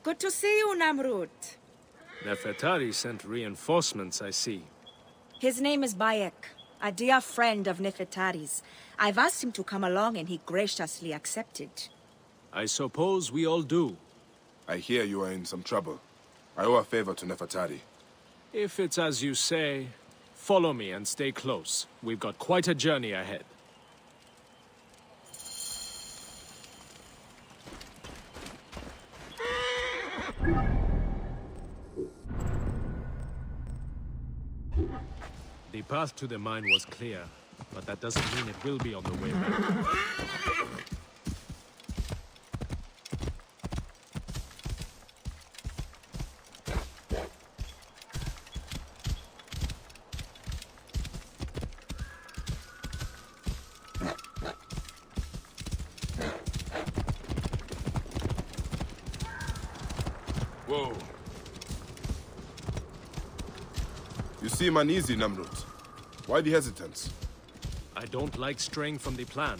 Good to see you, Namrud. Nefertari sent reinforcements, I see. His name is Bayek, a dear friend of Nefertari's. I've asked him to come along and he graciously accepted. I suppose we all do. I hear you are in some trouble. I owe a favor to Nefertari. If it's as you say, follow me and stay close. We've got quite a journey ahead. The path to the mine was clear, but that doesn't mean it will be on the way back. Whoa. You seem uneasy, Namrud. Why the hesitance? I don't like straying from the plan.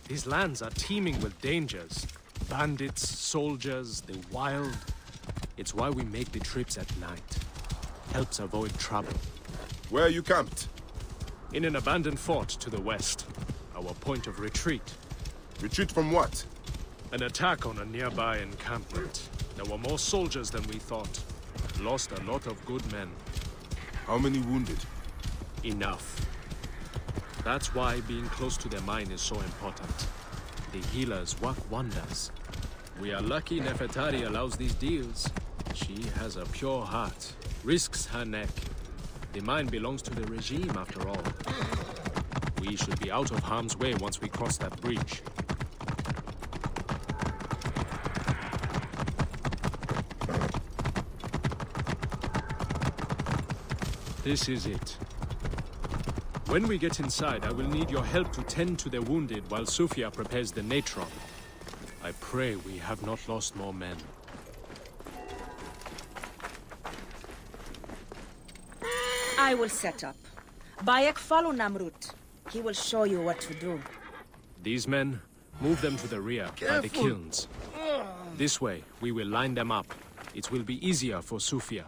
These lands are teeming with dangers. Bandits, soldiers, the wild. It's why we make the trips at night. Helps avoid trouble. Where are you camped? In an abandoned fort to the west. Our point of retreat. Retreat from what? An attack on a nearby encampment. There were more soldiers than we thought. Lost a lot of good men. How many wounded? Enough. That's why being close to the mine is so important. The healers work wonders. We are lucky Nefertari allows these deals. She has a pure heart. Risks her neck. The mine belongs to the regime, after all. We should be out of harm's way once we cross that bridge. This is it. When we get inside, I will need your help to tend to the wounded while Sufia prepares the natron. I pray we have not lost more men. I will set up. Bayek, follow Namrud. He will show you what to do. These men, Move them to the rear, by the kilns. This way, we will line them up. It will be easier for Sufia.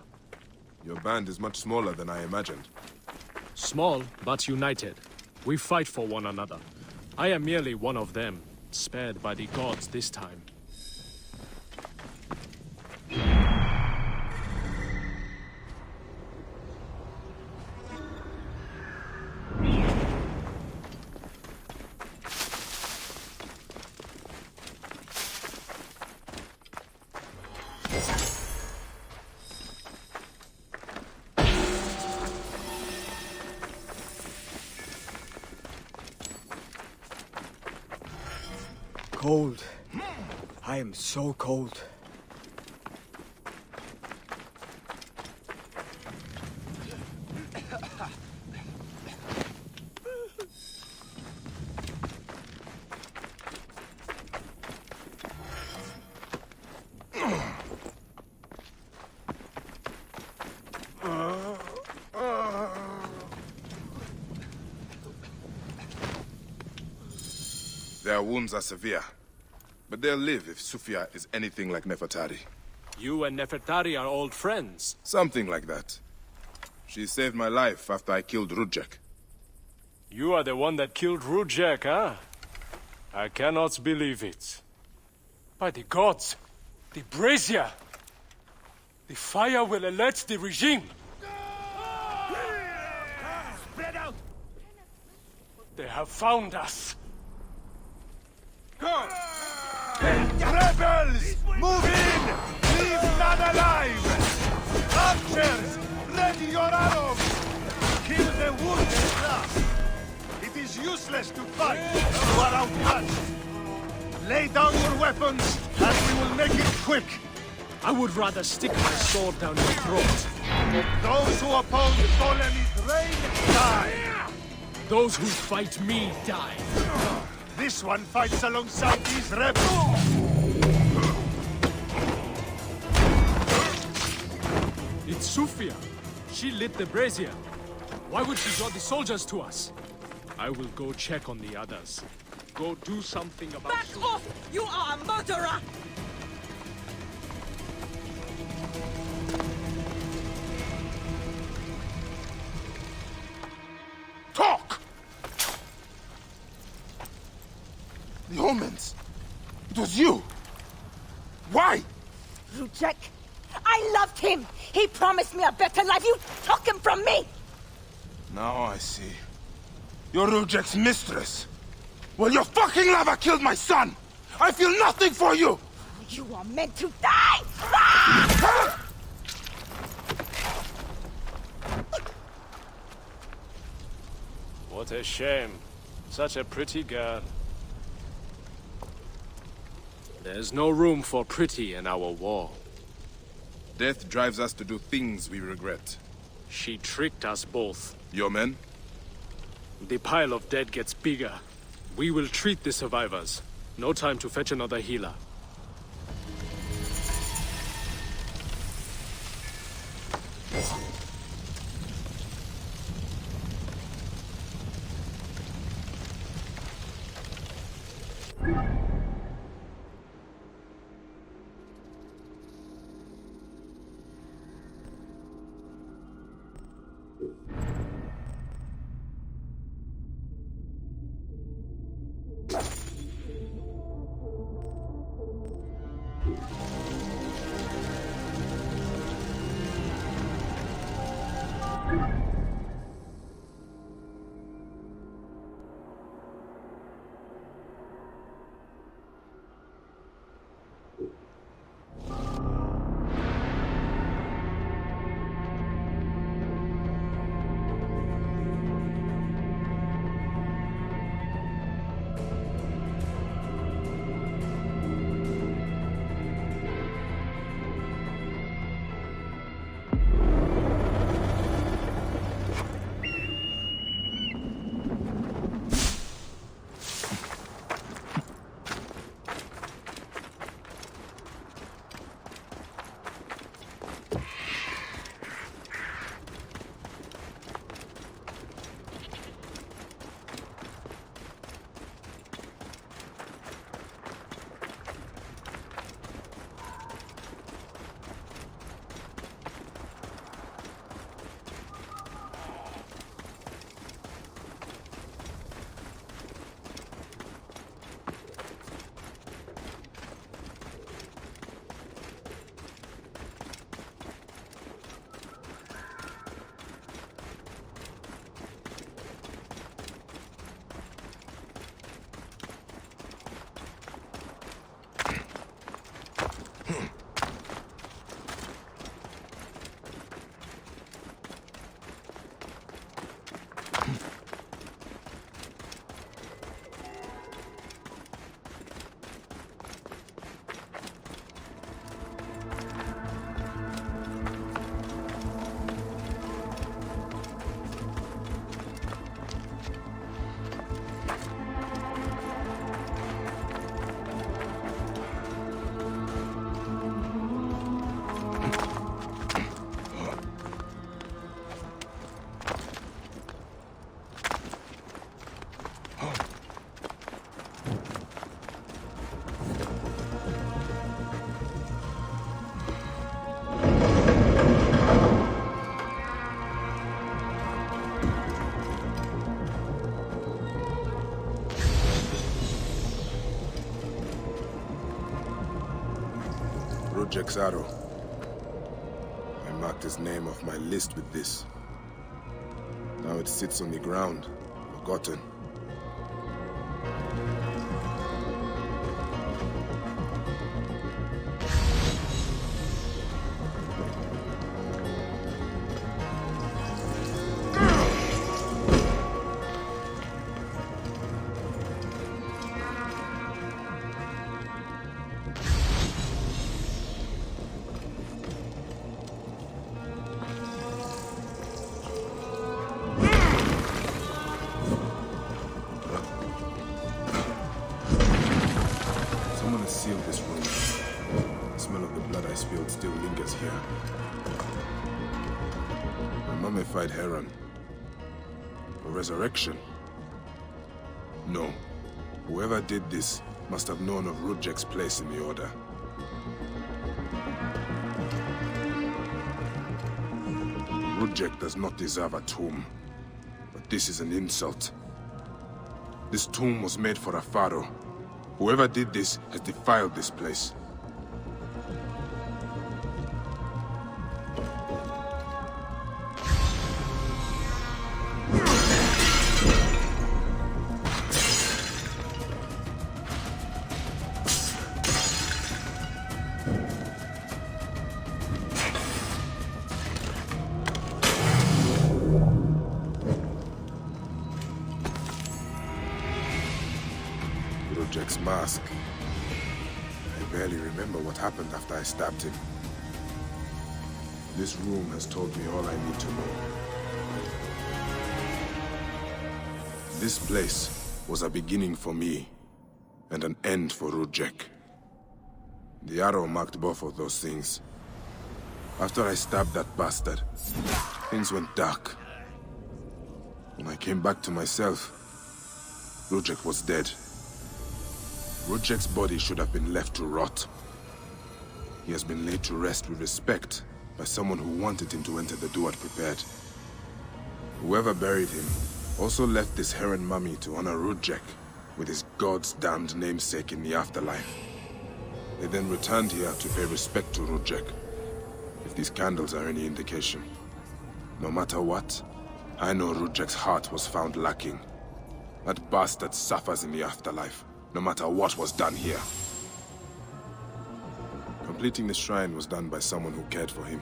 Your band is much smaller than I imagined. Small, but united. We fight for one another. I am merely one of them, spared by the gods this time. Cold. I am so cold. Their wounds are severe, but they'll live if Sufia is anything like Nefertari. You and Nefertari are old friends. Something like that. She saved my life after I killed Rudjek. You are the one that killed Rudjek, huh? I cannot believe it. By the gods, the brazier! The fire will alert the regime! Spread out! They have found us! Go! Rebels! Move in! Leave none alive! Archers! Ready your arrows! Kill the wounded last! It is useless to fight! You are outmatched! Lay down your weapons, and we will make it quick! I would rather stick my sword down your throat. Those who oppose Ptolemy's reign, die! Those who fight me, die. This one fights alongside these rebels! It's Sufia. She lit the brazier. Why would she draw the soldiers to us? I will go check on the others. Go do something about Back off! You are a murderer! Talk! The omens. It was you. Why? Rudjek, I loved him! He promised me a better life! You took him from me! Now I see. You're Rudjek's mistress. Well, your fucking lover killed my son! I feel nothing for you! You are meant to die! Ah! What a shame. Such a pretty girl. There's no room for pretty in our war. Death drives us to do things we regret. She tricked us both. Your men? The pile of dead gets bigger. We will treat the survivors. No time to fetch another healer. Rudjek's arrow. I marked his name off my list with this. Now it sits on the ground, forgotten. Still lingers here. A mummified heron. A resurrection? No. Whoever did this must have known of Rudjek's place in the Order. Rudjek does not deserve a tomb, but this is an insult. This tomb was made for a pharaoh. Whoever did this has defiled this place. Rudjek's mask. I barely remember what happened after I stabbed him. This room has told me all I need to know. This place was a beginning for me, and an end for Rudjek. The arrow marked both of those things. After I stabbed that bastard, things went dark. When I came back to myself, Rudjek was dead. Rudjek's body should have been left to rot. He has been laid to rest with respect by someone who wanted him to enter the duat prepared. Whoever buried him also left this heron mummy to honor Rudjek with his god's damned namesake in the afterlife. They then returned here to pay respect to Rudjek, if these candles are any indication. No matter what, I know Rudjek's heart was found lacking. That bastard suffers in the afterlife, no matter what was done here. Completing the shrine was done by someone who cared for him.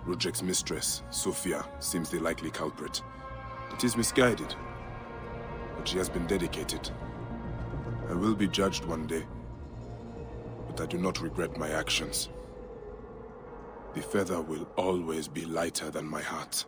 Rudjek's mistress, Sofia, seems the likely culprit. It is misguided, but she has been dedicated. I will be judged one day, but I do not regret my actions. The feather will always be lighter than my heart.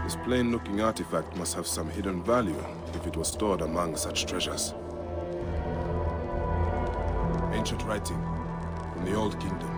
This plain-looking artifact must have some hidden value if it was stored among such treasures. Ancient writing from the Old Kingdom.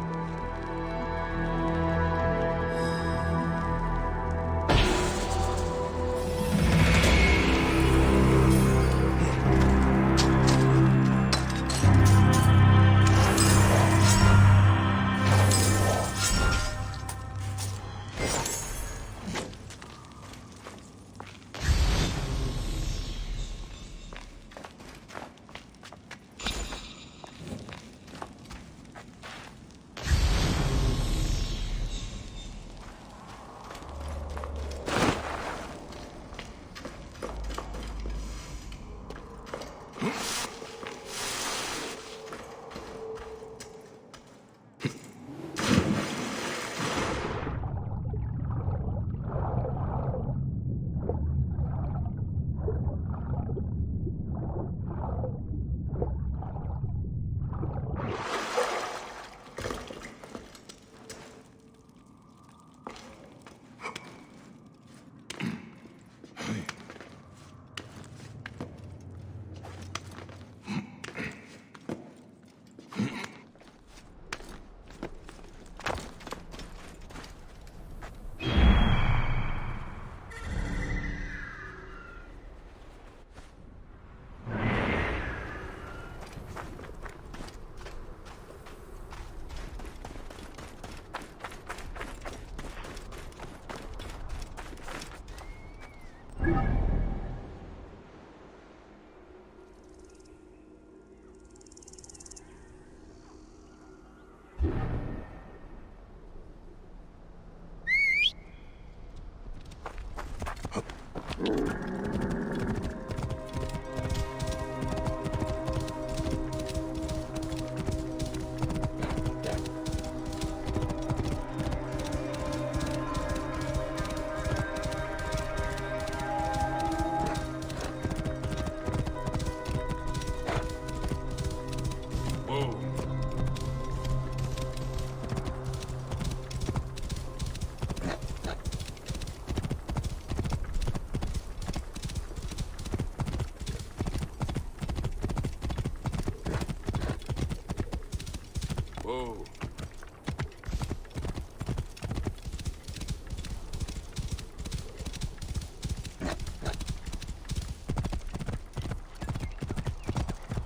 Whoa.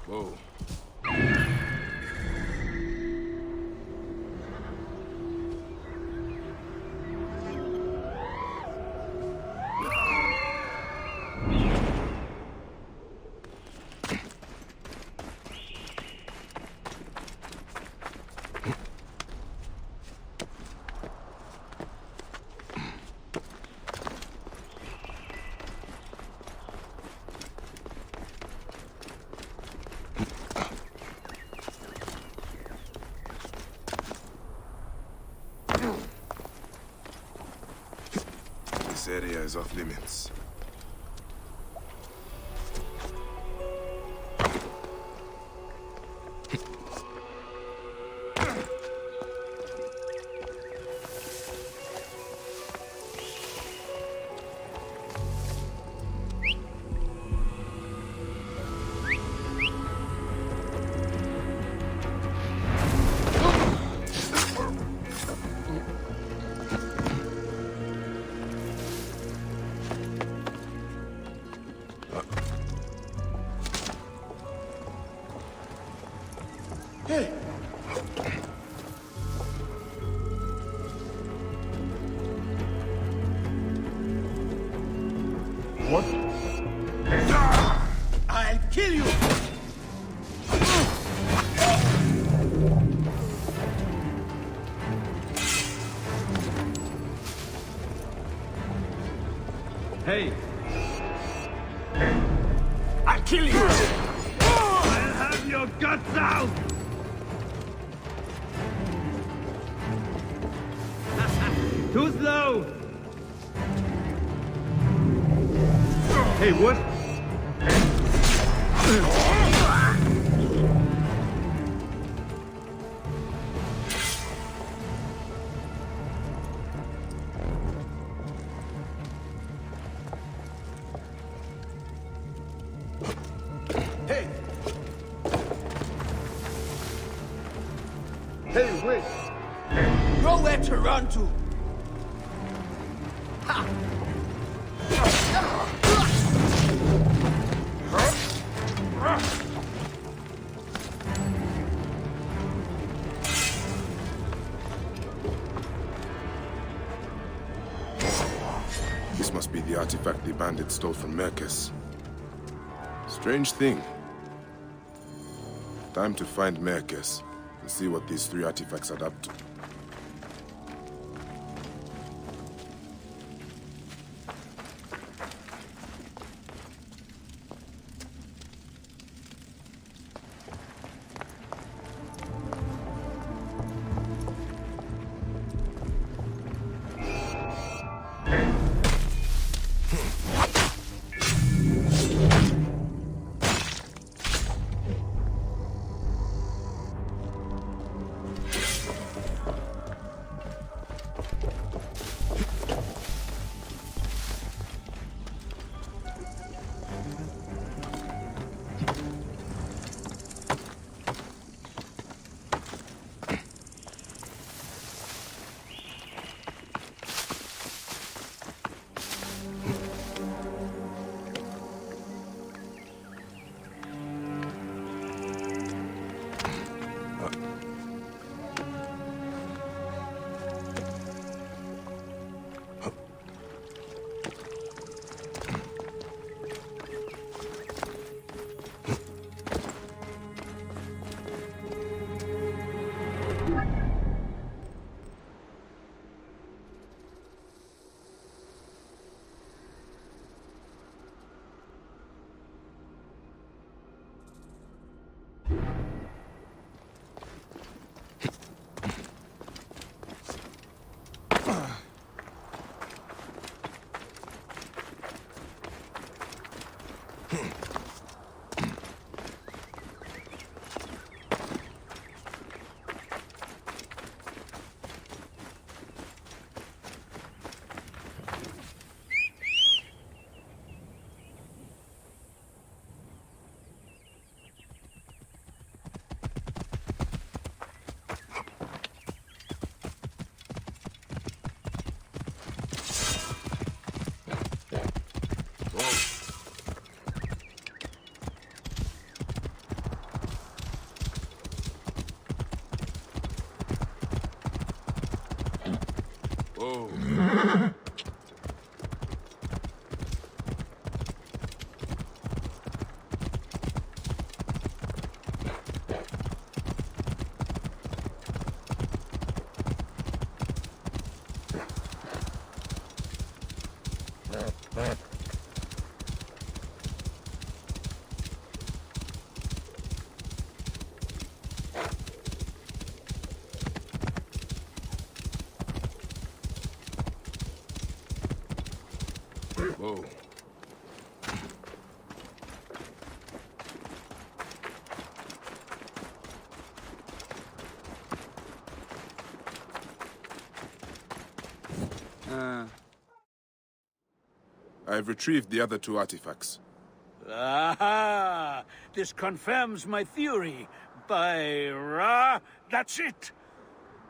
Whoa. This area is off limits. Hey! What? I'll kill you! Hey! I'll kill you! I'll have your guts out! Too slow! Hey, what? way. Nowhere to run to. Ha! This must be the artifact the bandits stole from Mercus. Strange thing. Time to find Mercus and see what these 3 artifacts add up to. Whoa. Whoa. I've retrieved the other 2 artifacts. Aha! This confirms my theory. By Ra, that's it.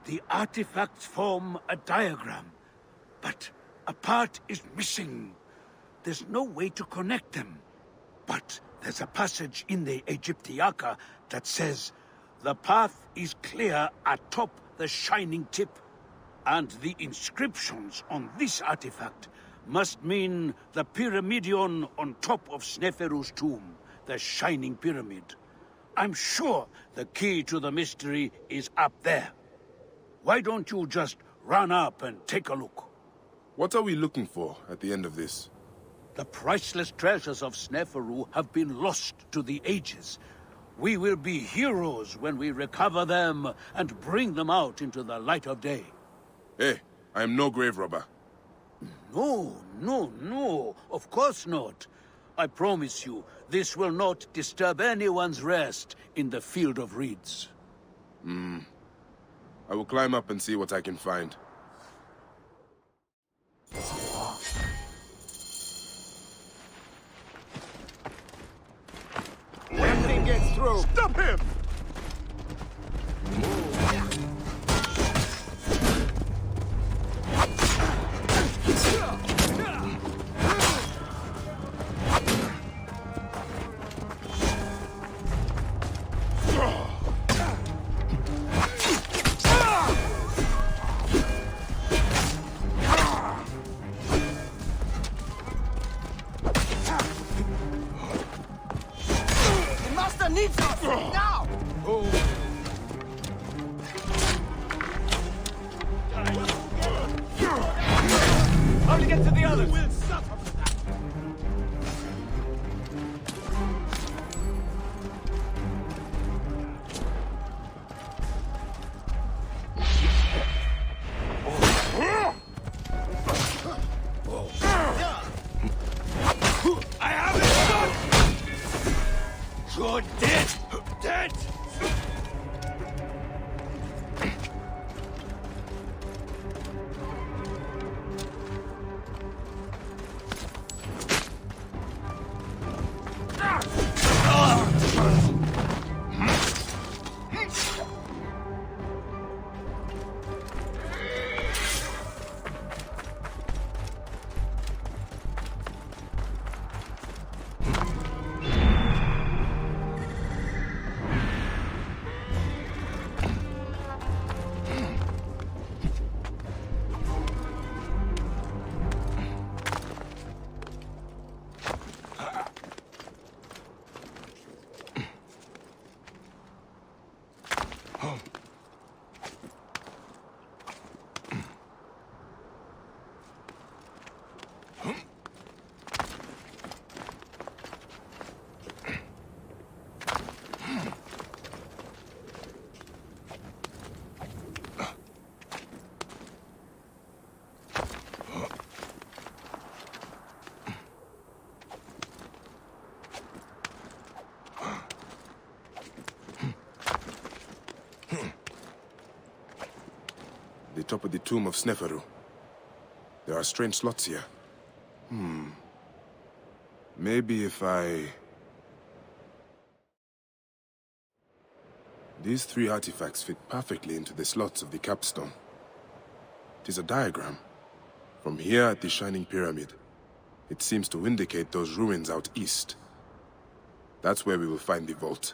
The artifacts form a diagram, but a part is missing. There's no way to connect them. But there's a passage in the Egyptiaca that says, the path is clear atop the shining tip. And the inscriptions on this artifact must mean the Pyramidion on top of Sneferu's tomb, the Shining Pyramid. I'm sure the key to the mystery is up there. Why don't you just run up and take a look? What are we looking for at the end of this? The priceless treasures of Sneferu have been lost to the ages. We will be heroes when we recover them and bring them out into the light of day. Hey, I am no grave robber. No, of course not. I promise you, this will not disturb anyone's rest in the field of reeds. I will climb up and see what I can find. Nothing gets through. Stop him! needs us! Now! How to get to the others? We'll suffer. I have it! You're dead! Dead! The top of the tomb of Sneferu. There are strange slots here. Maybe if I... These 3 artifacts fit perfectly into the slots of the capstone. It is a diagram. From here at the Shining Pyramid, it seems to indicate those ruins out east. That's where we will find the vault.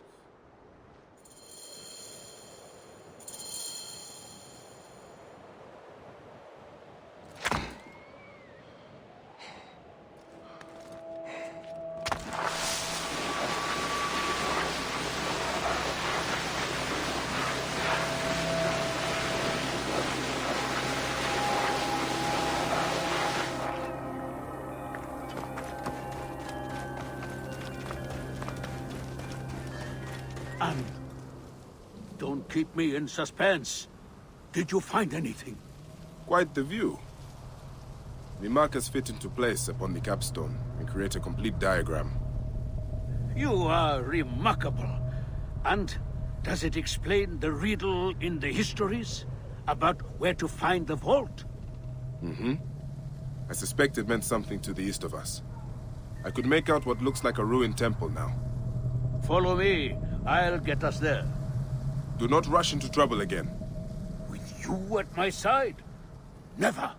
And don't keep me in suspense. Did you find anything? Quite the view. The markers fit into place upon the capstone and create a complete diagram. You are remarkable. And does it explain the riddle in the histories about where to find the vault? Mm-hmm. I suspect it meant something to the east of us. I could make out what looks like a ruined temple now. Follow me. I'll get us there. Do not rush into trouble again. With you at my side? Never.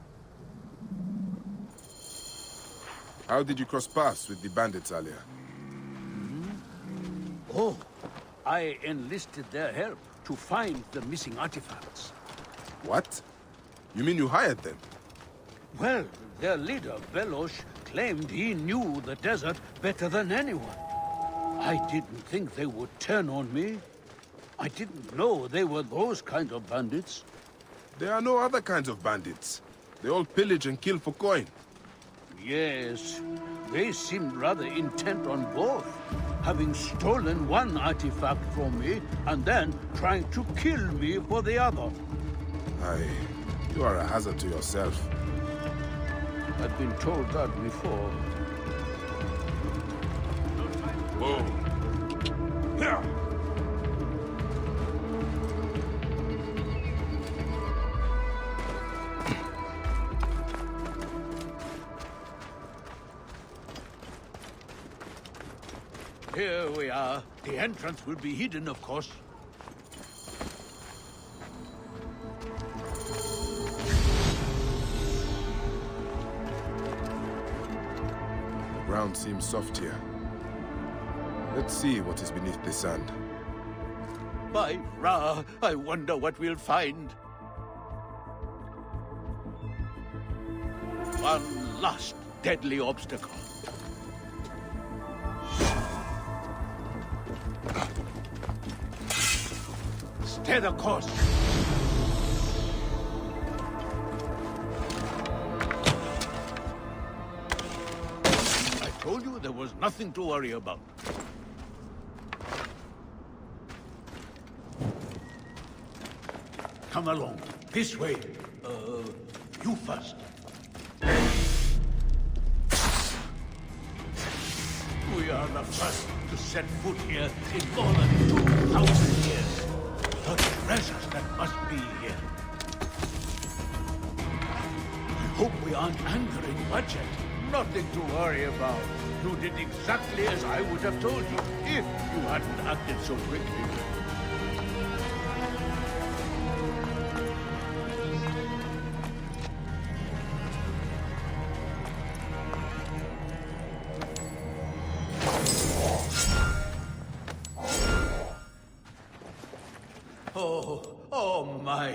How did you cross paths with the bandits earlier? Oh, I enlisted their help to find the missing artifacts. What? You mean you hired them? Well, their leader, Velosh, claimed he knew the desert better than anyone. I didn't think they would turn on me. I didn't know they were those kind of bandits. There are no other kinds of bandits. They all pillage and kill for coin. Yes, they seemed rather intent on both, having stolen one artifact from me and then trying to kill me for the other. Aye, you are a hazard to yourself. I've been told that before. Whoa. Here. Here we are. The entrance will be hidden, of course. The ground seems soft here. Let's see what is beneath the sand. By Ra, I wonder what we'll find. One last deadly obstacle. Stay the course. I told you there was nothing to worry about. Come along. This way. You first. We are the first to set foot here in more than 2,000 years. The treasures that must be here. I hope we aren't angering budget. Nothing to worry about. You did exactly as I would have told you, if you hadn't acted so quickly. Oh my!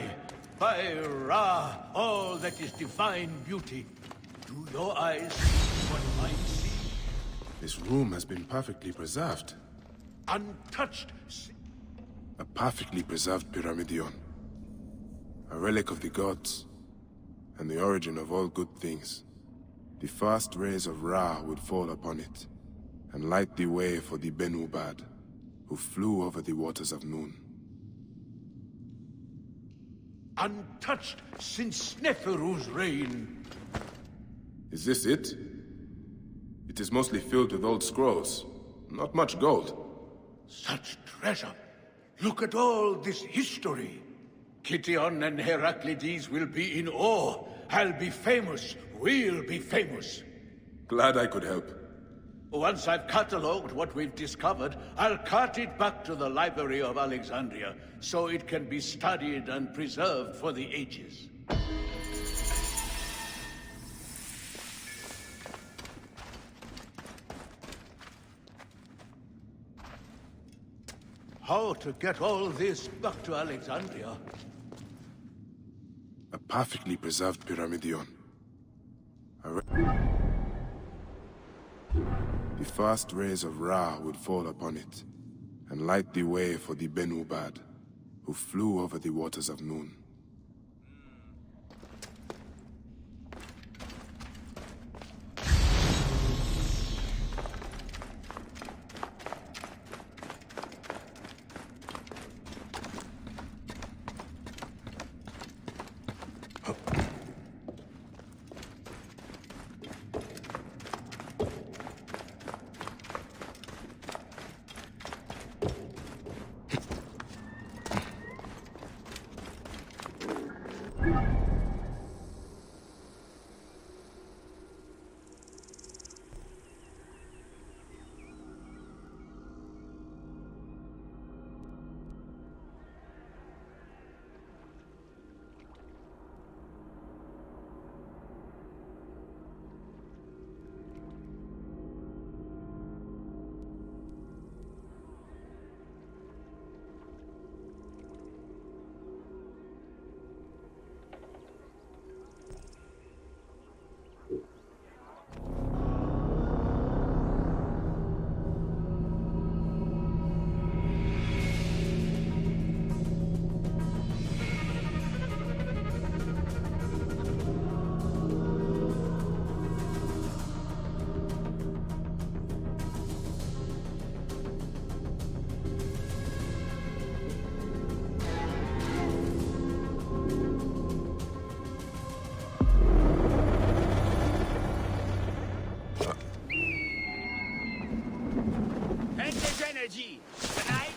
By Ra, all that is divine beauty. Do your eyes see what mine see? This room has been perfectly preserved. Untouched. A perfectly preserved pyramidion. A relic of the gods, and the origin of all good things. The first rays of Ra would fall upon it, and light the way for the Benubad, who flew over the waters of Noon. Untouched since Neferu's reign. Is this it? It is mostly filled with old scrolls. Not much gold. Such treasure. Look at all this history. Kition and Heraclides will be in awe. I'll be famous. We'll be famous. Glad I could help. Once I've catalogued what we've discovered, I'll cart it back to the Library of Alexandria, so it can be studied and preserved for the ages. How to get all this back to Alexandria? A perfectly preserved pyramidion. The first rays of Ra would fall upon it, and light the way for the Benubad, who flew over the waters of Noon. Energy! Tonight?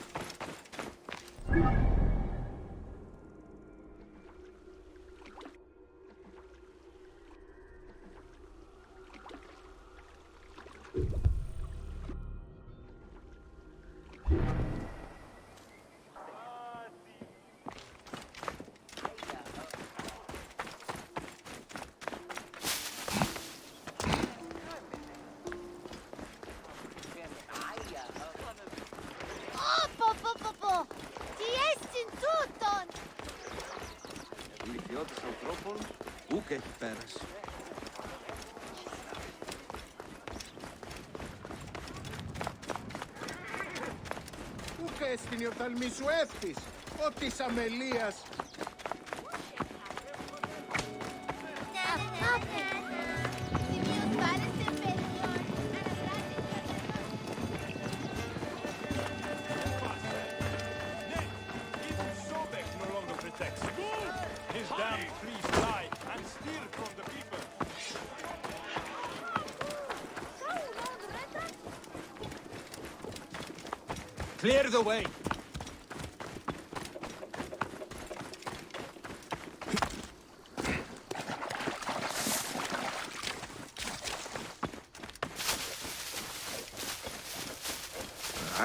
Στην οφθαλμή σου έφτης. Φώτισα με Ελίας. His damn priests lie and steal from the people. Clear the way.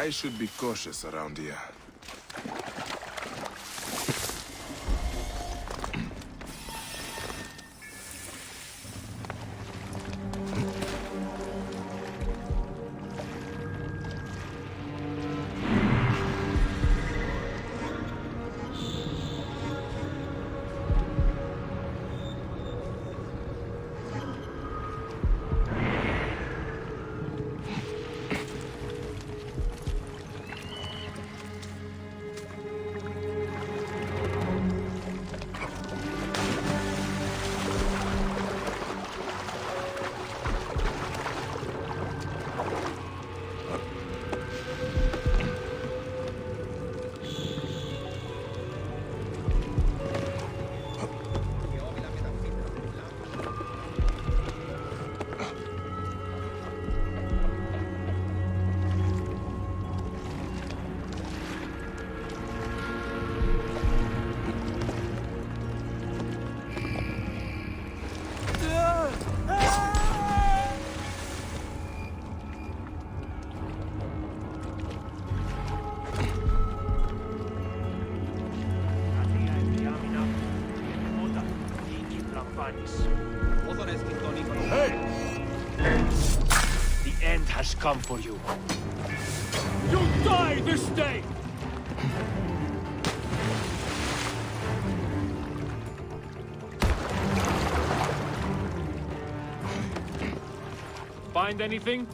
I should be cautious around here. The end has come for you. You'll die this day! Find anything?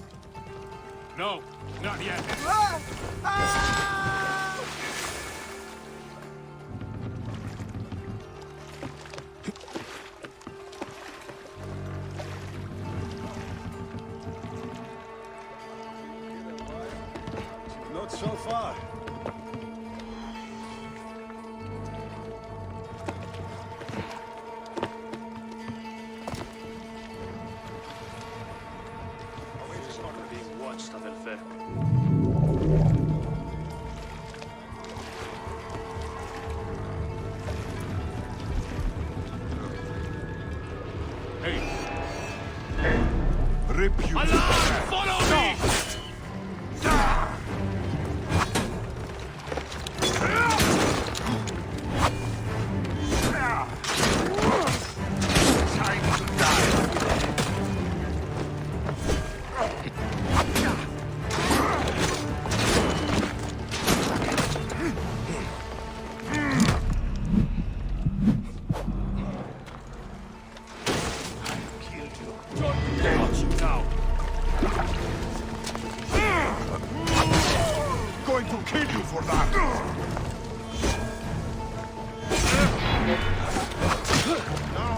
No, not yet. Not so far. Being watched, Adelfer. Rip you. Alarm! Follow me! Time to die. Going to kill you for that. Now